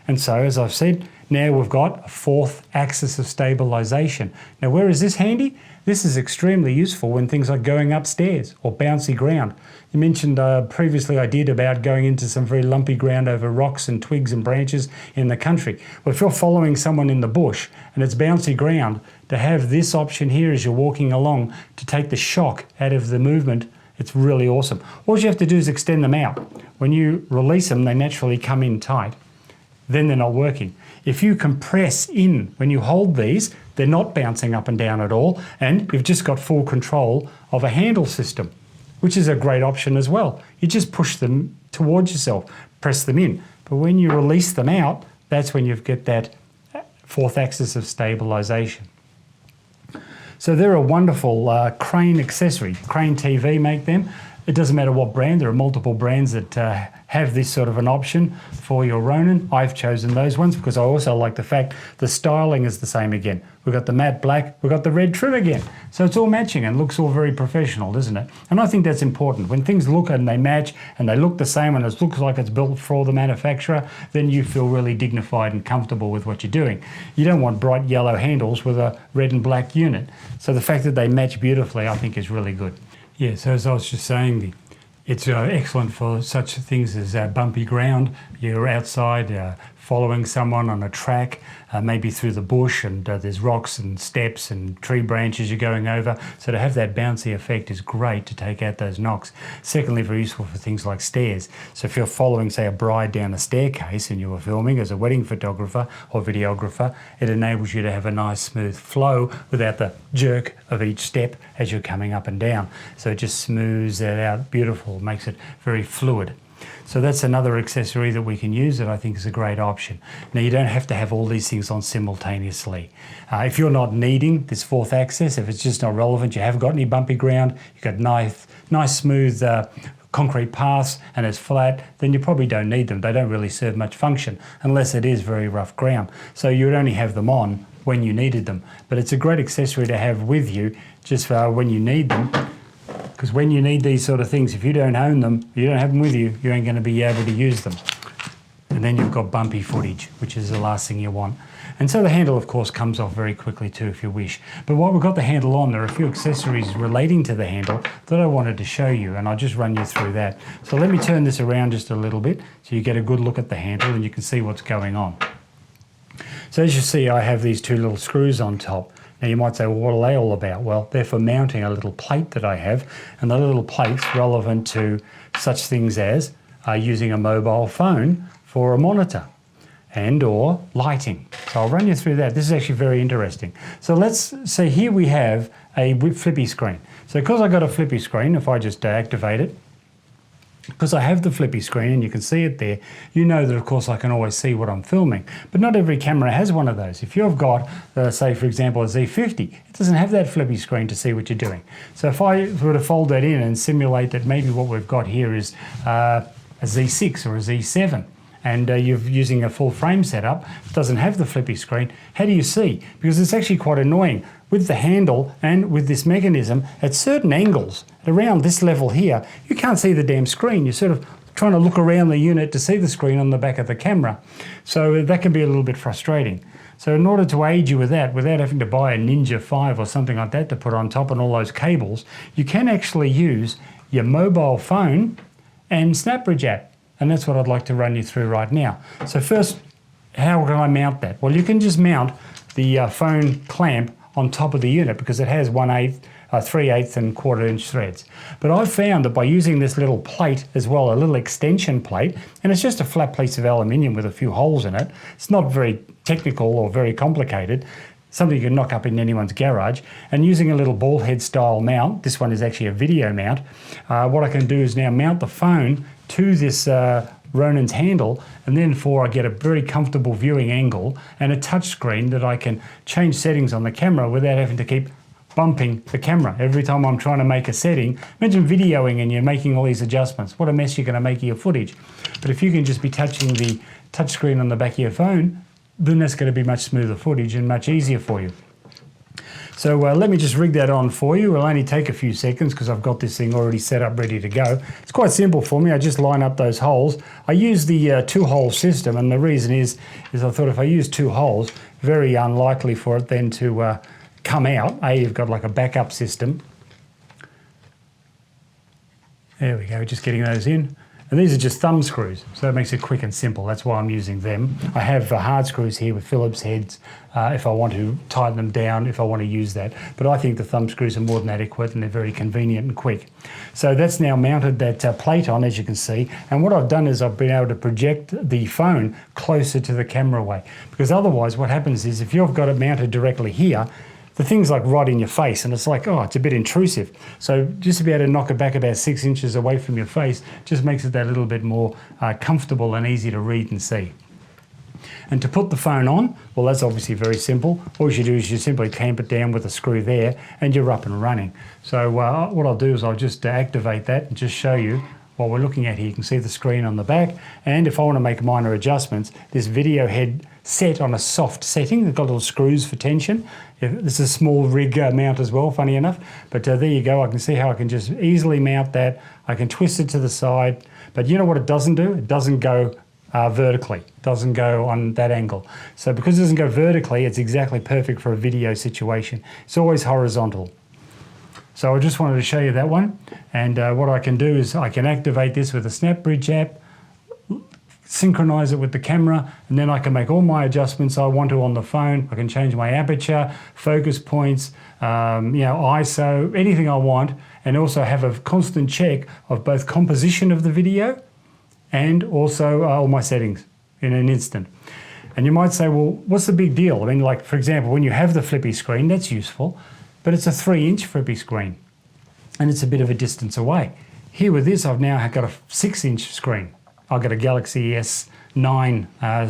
And so, as I've said, now we've got a 4th axis of stabilization. Now, where is this handy? This is extremely useful when things like going upstairs or bouncy ground. You mentioned previously I did about going into some very lumpy ground over rocks and twigs and branches in the country. Well, if you're following someone in the bush and it's bouncy ground, to have this option here as you're walking along to take the shock out of the movement, it's really awesome. All you have to do is extend them out. When you release them, they naturally come in tight. Then they're not working. If you compress in when you hold these, they're not bouncing up and down at all, and you've just got full control of a handle system, which is a great option as well. You just push them towards yourself, press them in. But when you release them out, that's when you get that 4th axis of stabilization. So they're a wonderful crane accessory. Crane TV make them. It doesn't matter what brand. There are multiple brands that have this sort of an option for your Ronin. I've chosen those ones because I also like the fact the styling is the same again. We've got the matte black, we've got the red trim again. So it's all matching and looks all very professional, doesn't it? And I think that's important. When things look and they match and they look the same and it looks like it's built for the manufacturer, then you feel really dignified and comfortable with what you're doing. You don't want bright yellow handles with a red and black unit. So the fact that they match beautifully, I think is really good. Yeah, so as I was just saying, it's excellent for such things as bumpy ground. You're outside following someone on a track, maybe through the bush, and there's rocks and steps and tree branches you're going over. So to have that bouncy effect is great to take out those knocks. Secondly, very useful for things like stairs. So if you're following, say, a bride down a staircase and you were filming as a wedding photographer or videographer, it enables you to have a nice smooth flow without the jerk of each step as you're coming up and down. So it just smooths that out, beautiful, makes it very fluid. So that's another accessory that we can use that I think is a great option. Now, you don't have to have all these things on simultaneously. If you're not needing this 4th axis, if it's just not relevant, you haven't got any bumpy ground, you've got nice smooth concrete paths and it's flat, then you probably don't need them. They don't really serve much function unless it is very rough ground. So you would only have them on when you needed them. But it's a great accessory to have with you just for when you need them. Because when you need these sort of things, if you don't own them, you don't have them with you, you ain't going to be able to use them. And then you've got bumpy footage, which is the last thing you want. And so the handle, of course, comes off very quickly too if you wish. But while we've got the handle on, there are a few accessories relating to the handle that I wanted to show you, and I'll just run you through that. So let me turn this around just a little bit so you get a good look at the handle and you can see what's going on. So as you see, I have these two little screws on top. Now you might say, well, what are they all about? Well, they're for mounting a little plate that I have, and the little plate's relevant to such things as using a mobile phone for a monitor and or lighting. So I'll run you through that. This is actually very interesting. So let's say here we have a flippy screen. So because I got a flippy screen, if I just activate it, because I have the flippy screen and you can see it there, you know that of course I can always see what I'm filming. But not every camera has one of those. If you've got, say for example, a Z50, it doesn't have that flippy screen to see what you're doing. So if I were to fold that in and simulate that maybe what we've got here is a Z6 or a Z7, and you're using a full frame setup, it doesn't have the flippy screen, how do you see? Because it's actually quite annoying. With the handle and with this mechanism, at certain angles, around this level here, you can't see the damn screen. You're sort of trying to look around the unit to see the screen on the back of the camera. So that can be a little bit frustrating. So in order to aid you with that, without having to buy a Ninja 5 or something like that to put on top and all those cables, you can actually use your mobile phone and SnapBridge app. And that's what I'd like to run you through right now. So first, how can I mount that? Well, you can just mount the phone clamp on top of the unit because it has 1/8, 3/8 and 1/4 inch threads. But I've found that by using this little plate as well, a little extension plate, and it's just a flat piece of aluminium with a few holes in it. It's not very technical or very complicated. Something you can knock up in anyone's garage, and using a little ball head style mount, this one is actually a video mount, what I can do is now mount the phone to this Ronin's handle, and then I get a very comfortable viewing angle and a touch screen that I can change settings on the camera without having to keep bumping the camera every time I'm trying to make a setting. Imagine videoing and you're making all these adjustments. What a mess you're going to make of your footage. But if you can just be touching the touch screen on the back of your phone, then that's going to be much smoother footage and much easier for you. So let me just rig that on for you. It'll only take a few seconds because I've got this thing already set up ready to go. It's quite simple for me. I just line up those holes. I use the two-hole system, and the reason is I thought if I use two holes, very unlikely for it then to come out. You've got like a backup system. There we go, just getting those in. And these are just thumb screws, so it makes it quick and simple. That's why I'm using them. I have hard screws here with Phillips heads if I want to tighten them down, if I want to use that. But I think the thumb screws are more than adequate and they're very convenient and quick. So that's now mounted that plate on, as you can see. And what I've done is I've been able to project the phone closer to the camera away. Because otherwise what happens is if you've got it mounted directly here, the thing's like right in your face and it's like, oh, it's a bit intrusive. So just to be able to knock it back about 6 inches away from your face just makes it that little bit more comfortable and easy to read and see. And to put the phone on, well, that's obviously very simple. All you do is you simply clamp it down with a screw there and you're up and running. So what I'll do is I'll just activate that and just show you what we're looking at here. You can see the screen on the back, and if I want to make minor adjustments, this video head set on a soft setting. They've got little screws for tension. This is a small rig mount as well, funny enough, but there you go. I can see how I can just easily mount that. I can twist it to the side, but you know what it doesn't do? It doesn't go vertically, doesn't go on that angle. So because it doesn't go vertically, it's exactly perfect for a video situation. It's always horizontal. So I just wanted to show you that one. And what I can do is I can activate this with a SnapBridge app, synchronize it with the camera, and then I can make all my adjustments I want to on the phone. I can change my aperture, focus points, ISO, anything I want, and also have a constant check of both composition of the video and also all my settings in an instant. And you might say, well, what's the big deal? I mean, like, for example, when you have the flippy screen, that's useful, but it's a 3-inch flippy screen and it's a bit of a distance away. Here with this, I've now got a 6-inch screen. I've got a Galaxy S9,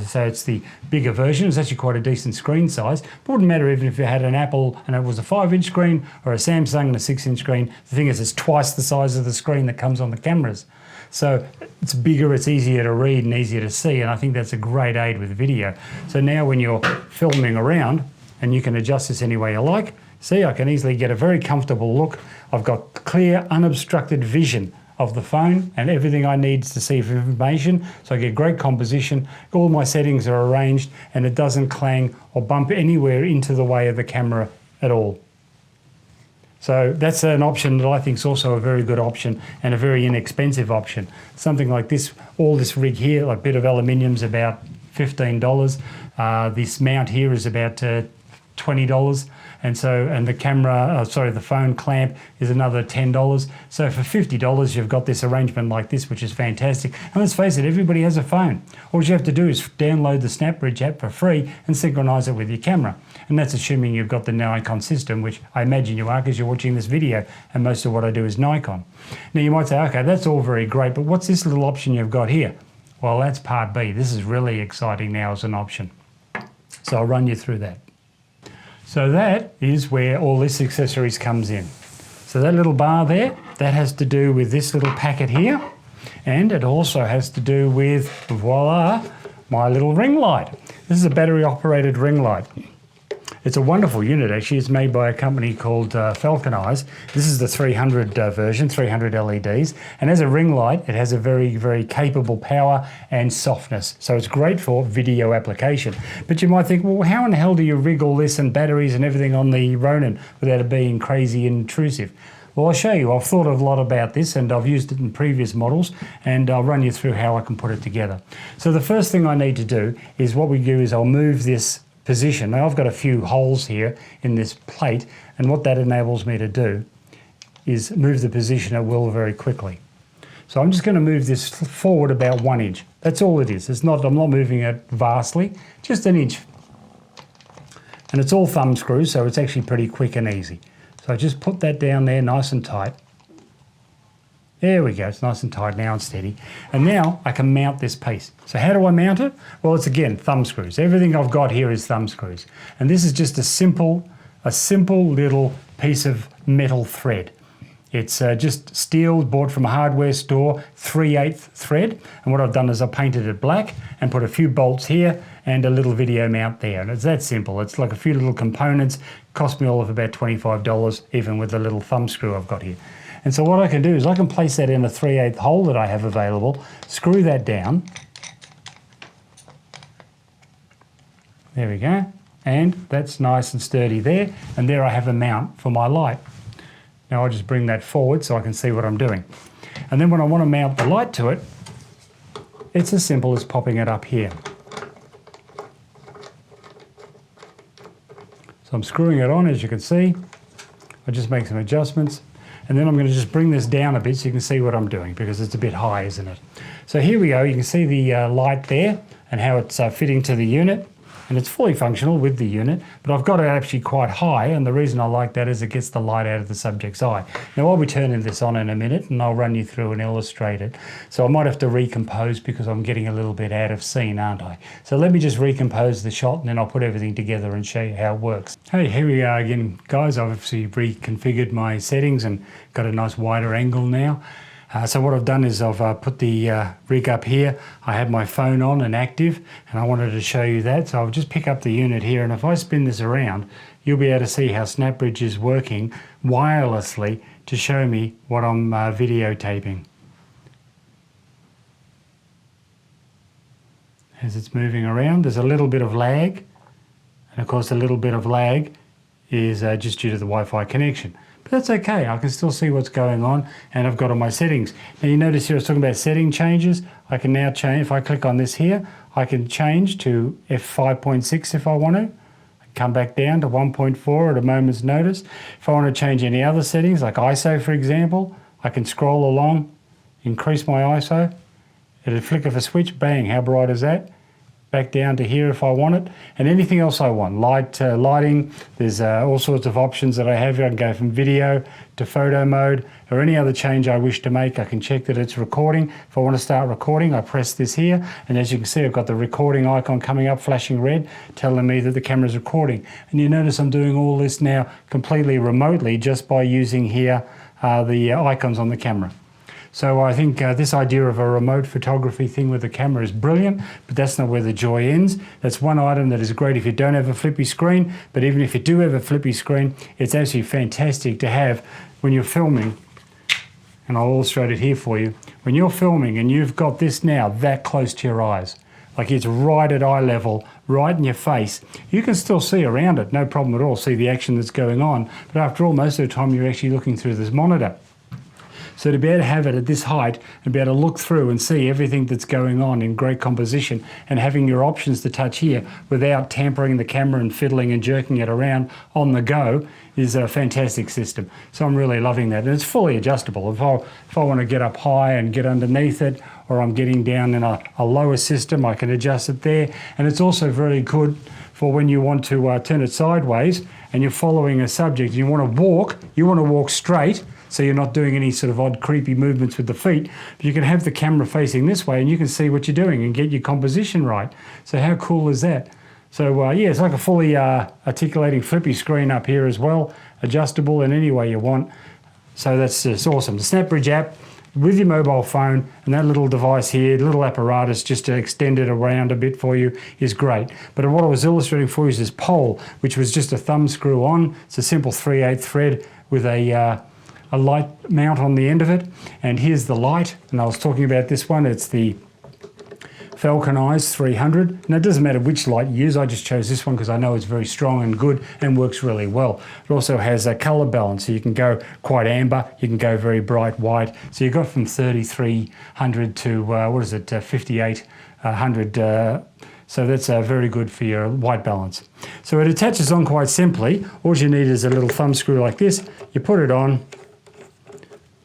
so it's the bigger version. It's actually quite a decent screen size. It wouldn't matter even if you had an Apple and it was a 5-inch screen or a Samsung and a 6-inch screen. The thing is, it's twice the size of the screen that comes on the cameras. So it's bigger, it's easier to read and easier to see, and I think that's a great aid with video. So now when you're filming around, and you can adjust this any way you like, see, I can easily get a very comfortable look. I've got clear, unobstructed vision of the phone and everything I need to see for information. So I get great composition, all my settings are arranged, and it doesn't clang or bump anywhere into the way of the camera at all. So that's an option that I think is also a very good option and a very inexpensive option. Something like this, all this rig here, like a bit of aluminium's about $15. This mount here is about $20. And the camera, the phone clamp is another $10. So for $50, you've got this arrangement like this, which is fantastic. And let's face it, everybody has a phone. All you have to do is download the SnapBridge app for free and synchronize it with your camera. And that's assuming you've got the Nikon system, which I imagine you are because you're watching this video, and most of what I do is Nikon. Now you might say, okay, that's all very great, but what's this little option you've got here? Well, that's part B. This is really exciting now as an option. So I'll run you through that. So that is where all this accessories comes in. So that little bar there, that has to do with this little packet here. And it also has to do with, voila, my little ring light. This is a battery operated ring light. It's a wonderful unit actually. It's made by a company called Falcon Eyes. This is the 300 version, 300 LEDs. And as a ring light, it has a very, very capable power and softness. So it's great for video application. But you might think, well, how in the hell do you rig all this and batteries and everything on the Ronin without it being crazy intrusive? Well, I'll show you. I've thought a lot about this and I've used it in previous models, and I'll run you through how I can put it together. So the first thing I need to do is what we do is I'll move this position. Now I've got a few holes here in this plate, and what that enables me to do is move the position at will very quickly. So I'm just going to move this forward about 1 inch. That's all it is. I'm not moving it vastly, just 1 inch. And it's all thumb screws, so it's actually pretty quick and easy. So I just put that down there nice and tight. There we go, it's nice and tight now and steady. And now I can mount this piece. So how do I mount it? Well, it's again, thumb screws. Everything I've got here is thumb screws. And this is just a simple little piece of metal thread. It's just steel bought from a hardware store, 3/8 thread. And what I've done is I painted it black and put a few bolts here and a little video mount there. And it's that simple. It's like a few little components. Cost me all of about $25, even with the little thumb screw I've got here. And so what I can do is I can place that in a 3/8 hole that I have available, screw that down. There we go. And that's nice and sturdy there. And there I have a mount for my light. Now I'll just bring that forward so I can see what I'm doing. And then when I want to mount the light to it, it's as simple as popping it up here. So I'm screwing it on, as you can see. I just make some adjustments. And then I'm going to just bring this down a bit so you can see what I'm doing, because it's a bit high, isn't it? So here we go. You can see the light there and how it's fitting to the unit. And it's fully functional with the unit, but I've got it actually quite high, and the reason I like that is it gets the light out of the subject's eye. Now I'll be turning this on in a minute and I'll run you through and illustrate it. So I might have to recompose because I'm getting a little bit out of scene, aren't I? So let me just recompose the shot and then I'll put everything together and show you how it works. Hey, here we are again, guys. I've obviously reconfigured my settings and got a nice wider angle now. So what I've done is I've put the rig up here. I had my phone on and active, and I wanted to show you that. So I'll just pick up the unit here, and if I spin this around, you'll be able to see how SnapBridge is working wirelessly to show me what I'm videotaping. As it's moving around, there's a little bit of lag, and of course a little bit of lag is just due to the Wi-Fi connection. But that's okay, I can still see what's going on, and I've got all my settings. Now you notice here I was talking about setting changes. I can now change, if I click on this here, I can change to F5.6 if I want to. Come back down to 1.4 at a moment's notice. If I want to change any other settings, like ISO for example, I can scroll along, increase my ISO. It'll flick of a switch, bang, how bright is that? back down to here if I want it, and anything else I want. Lighting, there's all sorts of options that I have here. I can go from video to photo mode, or any other change I wish to make. I can check that it's recording. If I want to start recording, I press this here, and as you can see, I've got the recording icon coming up, flashing red, telling me that the camera is recording. And you notice I'm doing all this now completely remotely just by using here the icons on the camera. So I think this idea of a remote photography thing with the camera is brilliant, but that's not where the joy ends. That's one item that is great if you don't have a flippy screen, but even if you do have a flippy screen, it's actually fantastic to have when you're filming. And I'll illustrate it here for you. When you're filming and you've got this now that close to your eyes, like it's right at eye level, right in your face, you can still see around it, no problem at all, see the action that's going on. But after all, most of the time you're actually looking through this monitor. So to be able to have it at this height and be able to look through and see everything that's going on in great composition, and having your options to touch here without tampering the camera and fiddling and jerking it around on the go is a fantastic system. So I'm really loving that. And it's fully adjustable. If I want to get up high and get underneath it, or I'm getting down in a lower system, I can adjust it there. And it's also very good for when you want to turn it sideways and you're following a subject. You want to walk straight, so you're not doing any sort of odd creepy movements with the feet. But you can have the camera facing this way and you can see what you're doing and get your composition right. So how cool is that? So yeah, it's like a fully articulating flippy screen up here as well, adjustable in any way you want. So that's just awesome. The SnapBridge app with your mobile phone and that little device here, little apparatus just to extend it around a bit for you is great. But what I was illustrating for you is this pole, which was just a thumb screw on. It's a simple 3/8 thread with a light mount on the end of it. And here's the light, and I was talking about this one. It's the Falcon Eyes 300. And it doesn't matter which light you use, I just chose this one because I know it's very strong and good and works really well. It also has a color balance, so you can go quite amber, you can go very bright white. So you've got from 3300 to, 5800. So that's very good for your white balance. So it attaches on quite simply. All you need is a little thumb screw like this. You put it on,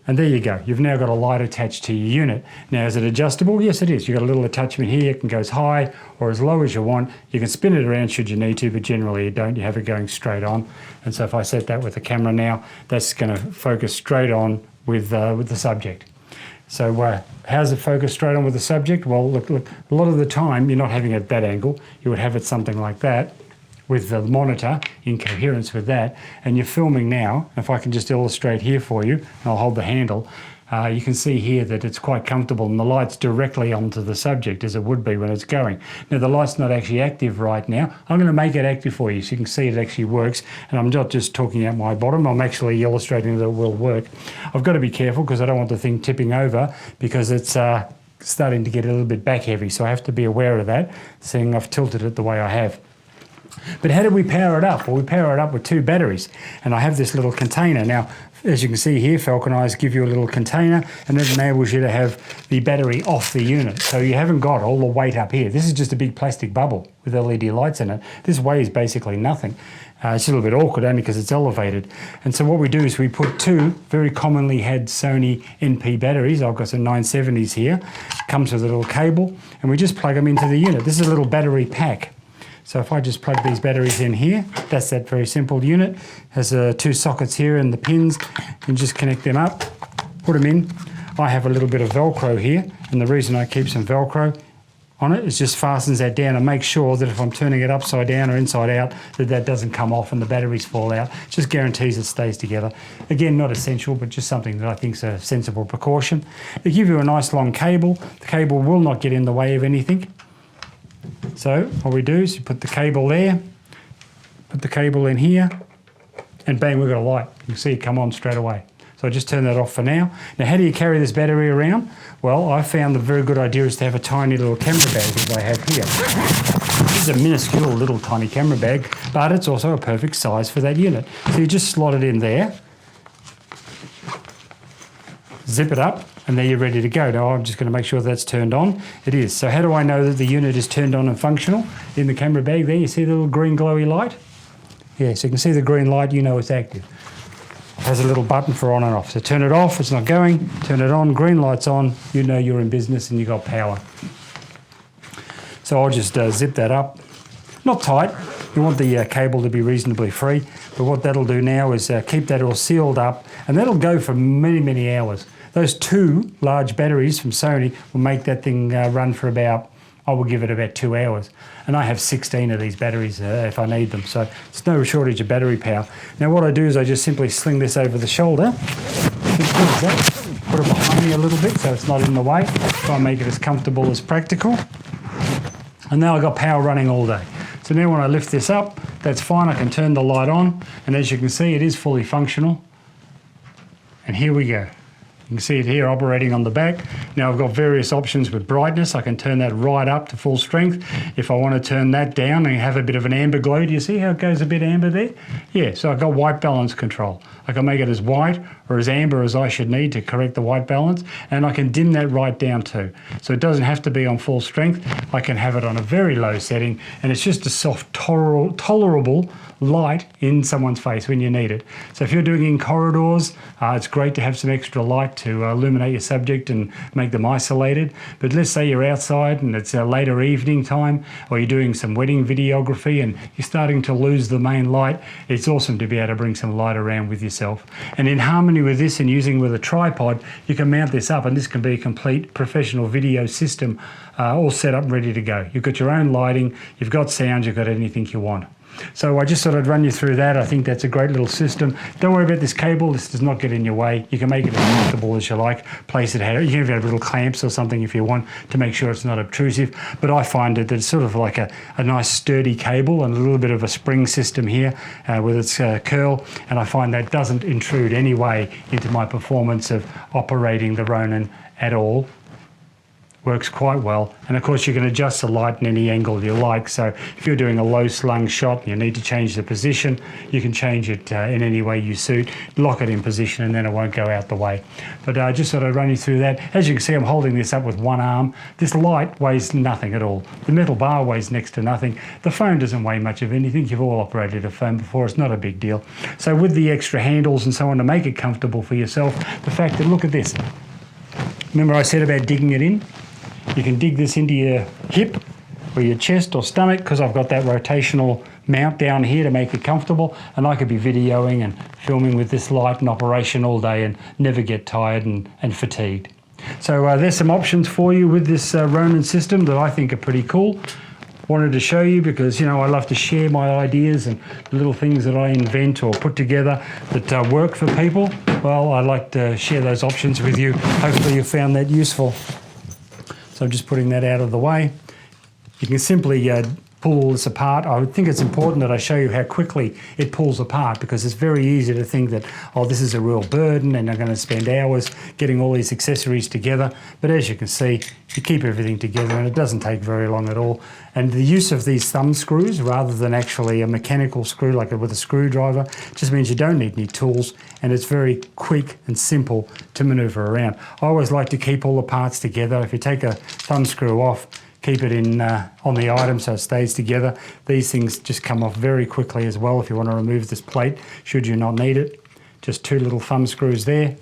and there you go. You've now got a light attached to your unit. Now, is it adjustable? Yes, it is. You've got a little attachment here. It can go as high or as low as you want. You can spin it around should you need to, but generally you don't. You have it going straight on. And so if I set that with the camera now, that's going to focus straight on with the subject. So how's it focus straight on with the subject? Well, look, a lot of the time you're not having it at that angle. You would have it something like that, with the monitor in coherence with that, and you're filming now. If I can just illustrate here for you, and I'll hold the handle, you can see here that it's quite comfortable and the light's directly onto the subject as it would be when it's going. Now the light's not actually active right now. I'm going to make it active for you so you can see it actually works, and I'm not just talking out my bottom, I'm actually illustrating that it will work. I've got to be careful because I don't want the thing tipping over because it's starting to get a little bit back heavy, so I have to be aware of that, seeing I've tilted it the way I have. But how do we power it up? Well, we power it up with 2 batteries, and I have this little container. Now, as you can see here, Falcon Eyes give you a little container, and it enables you to have the battery off the unit. So you haven't got all the weight up here. This is just a big plastic bubble with LED lights in it. This weighs basically nothing. It's a little bit awkward only because it's elevated. And so what we do is we put 2 very commonly had Sony NP batteries. I've got some 970s here. Comes with a little cable, and we just plug them into the unit. This is a little battery pack. So if I just plug these batteries in here, that's that very simple unit. Has 2 sockets here and the pins, and just connect them up, put them in. I have a little bit of Velcro here, and the reason I keep some Velcro on it is just fastens that down and makes sure that if I'm turning it upside down or inside out, that doesn't come off and the batteries fall out. It just guarantees it stays together. Again, not essential, but just something that I think is a sensible precaution. They give you a nice long cable. The cable will not get in the way of anything. So what we do is you put the cable there, put the cable in here, and bang, we've got a light. You can see it come on straight away. So I just turn that off for now. Now, how do you carry this battery around? Well, I found the very good idea is to have a tiny little camera bag as I have here. This is a minuscule little tiny camera bag, but it's also a perfect size for that unit. So you just slot it in there, zip it up, and there you're ready to go. Now I'm just going to make sure that's turned on. It is. So how do I know that the unit is turned on and functional? In the camera bag there, you see the little green glowy light? Yeah, so you can see the green light, you know it's active. It has a little button for on and off. So turn it off, it's not going. Turn it on, green light's on, you know you're in business and you've got power. So I'll just zip that up. Not tight. You want the cable to be reasonably free, but what that'll do now is keep that all sealed up, and that'll go for many, many hours. Those 2 large batteries from Sony will make that thing run for about, I will give it about 2 hours. And I have 16 of these batteries if I need them, so it's no shortage of battery power. Now what I do is I just simply sling this over the shoulder, put it behind me a little bit so it's not in the way, try and make it as comfortable as practical. And now I've got power running all day. So now when I lift this up, that's fine, I can turn the light on, and as you can see it is fully functional. And here we go. You can see it here operating on the back. Now I've got various options with brightness. I can turn that right up to full strength. If I want to turn that down and have a bit of an amber glow, do you see how it goes a bit amber there? Yeah, so I've got white balance control. I can make it as white or as amber as I should need to correct the white balance, and I can dim that right down too. So it doesn't have to be on full strength. I can have it on a very low setting, and it's just a soft, tolerable light in someone's face when you need it. So if you're doing in corridors, it's great to have some extra light to illuminate your subject and make them isolated. But let's say you're outside and it's a later evening time, or you're doing some wedding videography and you're starting to lose the main light, it's awesome to be able to bring some light around with yourself. And in harmony with this and using with a tripod, you can mount this up, and this can be a complete professional video system all set up ready to go. You've got your own lighting, you've got sound, you've got anything you want. So I just thought I'd run you through that. I think that's a great little system. Don't worry about this cable. This does not get in your way. You can make it as comfortable as you like. Place it, you can even have little clamps or something if you want to make sure it's not obtrusive. But I find that it's sort of like a nice sturdy cable and a little bit of a spring system here with its curl. And I find that doesn't intrude any way into my performance of operating the Ronin at all. Works quite well, and of course you can adjust the light in any angle you like. So if you're doing a low slung shot and you need to change the position, you can change it in any way you suit, lock it in position, and then it won't go out the way. But I just thought I'd run you through that. As you can see, I'm holding this up with one arm. This light weighs nothing at all. The metal bar weighs next to nothing. The phone doesn't weigh much of anything. You've all operated a phone before, it's not a big deal. So with the extra handles and so on to make it comfortable for yourself, the fact that, look at this. Remember I said about digging it in? You can dig this into your hip or your chest or stomach, because I've got that rotational mount down here to make it comfortable, and I could be videoing and filming with this light in operation all day and never get tired and fatigued. So there's some options for you with this Ronin system that I think are pretty cool. Wanted to show you because, you know, I love to share my ideas and little things that I invent or put together that work for people. Well, I like to share those options with you. Hopefully you found that useful. So I'm just putting that out of the way. You can simply pull all this apart. I would think it's important that I show you how quickly it pulls apart, because it's very easy to think that, oh, this is a real burden and I'm going to spend hours getting all these accessories together. But as you can see, you keep everything together and it doesn't take very long at all. And the use of these thumb screws rather than actually a mechanical screw like with a screwdriver just means you don't need any tools, and it's very quick and simple to maneuver around. I always like to keep all the parts together. If you take a thumb screw off, keep it in on the item so it stays together. These things just come off very quickly as well if you want to remove this plate, should you not need it. Just 2 little thumb screws there.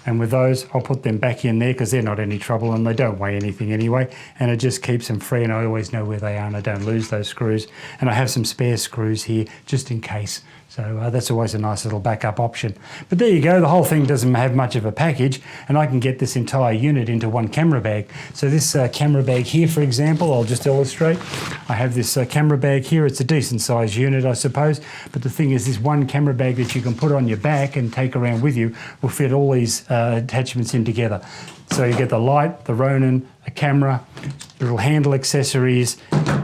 And with those, I'll put them back in there because they're not any trouble and they don't weigh anything anyway. And it just keeps them free, and I always know where they are and I don't lose those screws. And I have some spare screws here just in case. So that's always a nice little backup option. But there you go, the whole thing doesn't have much of a package, and I can get this entire unit into one camera bag. So this camera bag here, for example, I'll just illustrate. I have this camera bag here. It's a decent sized unit, I suppose. But the thing is, this one camera bag that you can put on your back and take around with you will fit all these attachments in together. So you get the light, the Ronin, a camera, little handle accessories,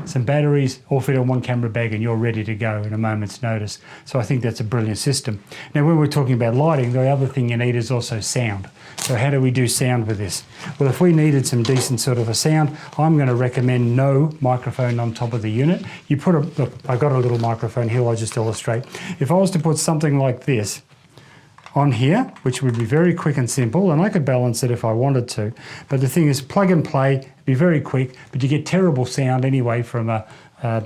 some batteries, all fit on one camera bag, and you're ready to go in a moment's notice. So I think that's a brilliant system. Now, when we're talking about lighting, the other thing you need is also sound. So how do we do sound with this? Well, if we needed some decent sort of a sound, I'm going to recommend no microphone on top of the unit. You put a, look, I've got a little microphone here, I'll just illustrate. If I was to put something like this on here, which would be very quick and simple, and I could balance it if I wanted to. But the thing is, plug and play, be very quick, but you get terrible sound anyway from a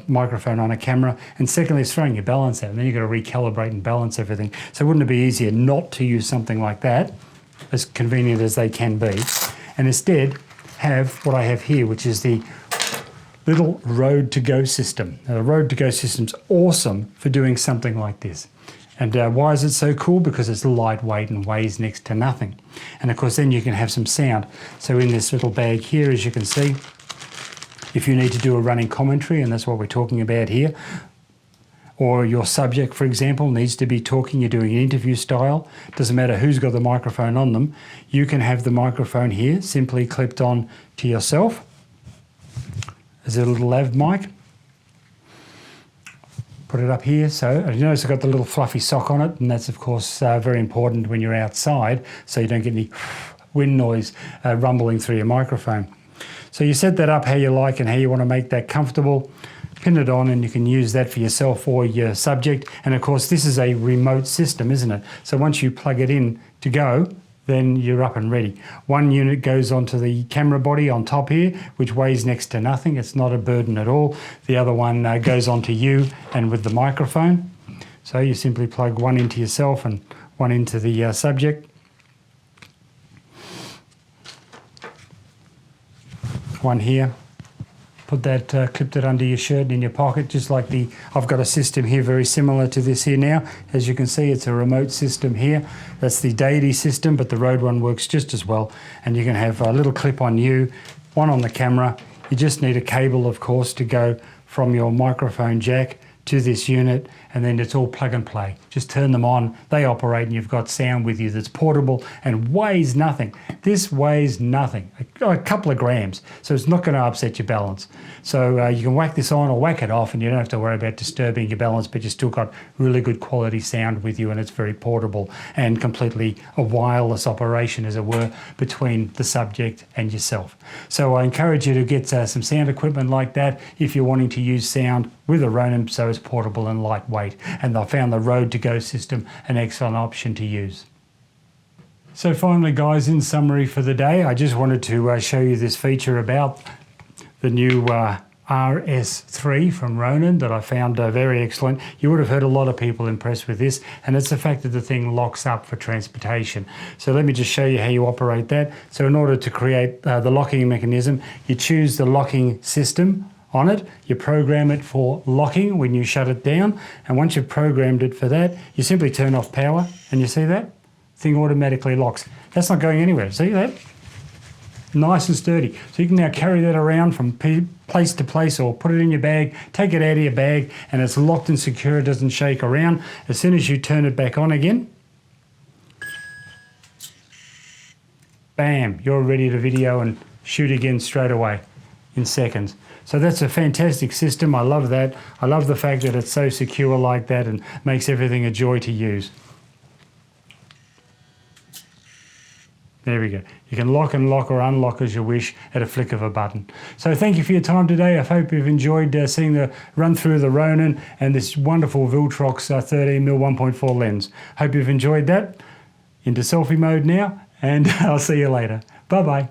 microphone on a camera. And secondly, it's throwing your balance out, and then you've got to recalibrate and balance everything. So wouldn't it be easier not to use something like that, as convenient as they can be, and instead have what I have here, which is the little road to go system. Now, the road to go system's awesome for doing something like this. And why is it so cool? Because it's lightweight and weighs next to nothing. And of course then you can have some sound. So in this little bag here, as you can see, if you need to do a running commentary, and that's what we're talking about here, or your subject, for example, needs to be talking, you're doing an interview style, doesn't matter who's got the microphone on them, you can have the microphone here simply clipped on to yourself. There's a little lav mic. Put it up here. So you notice I've got the little fluffy sock on it, and that's of course very important when you're outside, so you don't get any wind noise rumbling through your microphone. So you set that up how you like and how you want to make that comfortable. Pin it on and you can use that for yourself or your subject. And of course this is a remote system, isn't it? So once you plug it in to go, then you're up and ready. One unit goes onto the camera body on top here, which weighs next to nothing. It's not a burden at all. The other one goes onto you and with the microphone. So you simply plug one into yourself and one into the subject. One here. Put that, clipped it under your shirt and in your pocket, just like I've got a system here very similar to this here now. As you can see, it's a remote system here. That's the Deity system, but the Rode one works just as well. And you can have a little clip on you, one on the camera. You just need a cable, of course, to go from your microphone jack to this unit, and then it's all plug and play. Just turn them on, they operate, and you've got sound with you that's portable and weighs nothing. This weighs nothing, a couple of grams, so it's not going to upset your balance. So you can whack this on or whack it off, and you don't have to worry about disturbing your balance, but you've still got really good quality sound with you, and it's very portable and completely a wireless operation, as it were, between the subject and yourself. So I encourage you to get some sound equipment like that if you're wanting to use sound with a Ronin, so it's portable and lightweight. And I found the Road to Go system an excellent option to use. So finally, guys, in summary for the day, I just wanted to show you this feature about the new RS3 from Ronin that I found very excellent. You would have heard a lot of people impressed with this, and it's the fact that the thing locks up for transportation. So let me just show you how you operate that. So in order to create the locking mechanism, you choose the locking system on it, you program it for locking when you shut it down, and once you've programmed it for that, you simply turn off power, and you see that? Thing automatically locks. That's not going anywhere, see that? Nice and sturdy. So you can now carry that around from place to place, or put it in your bag, take it out of your bag, and it's locked and secure, it doesn't shake around. As soon as you turn it back on again, bam, you're ready to video and shoot again straight away in seconds. So that's a fantastic system. I love that. I love the fact that it's so secure like that and makes everything a joy to use. There we go. You can lock and lock or unlock as you wish at a flick of a button. So thank you for your time today. I hope you've enjoyed seeing the run through the Ronin and this wonderful Viltrox 13mm 1.4 lens. Hope you've enjoyed that. Into selfie mode now, and I'll see you later. Bye-bye.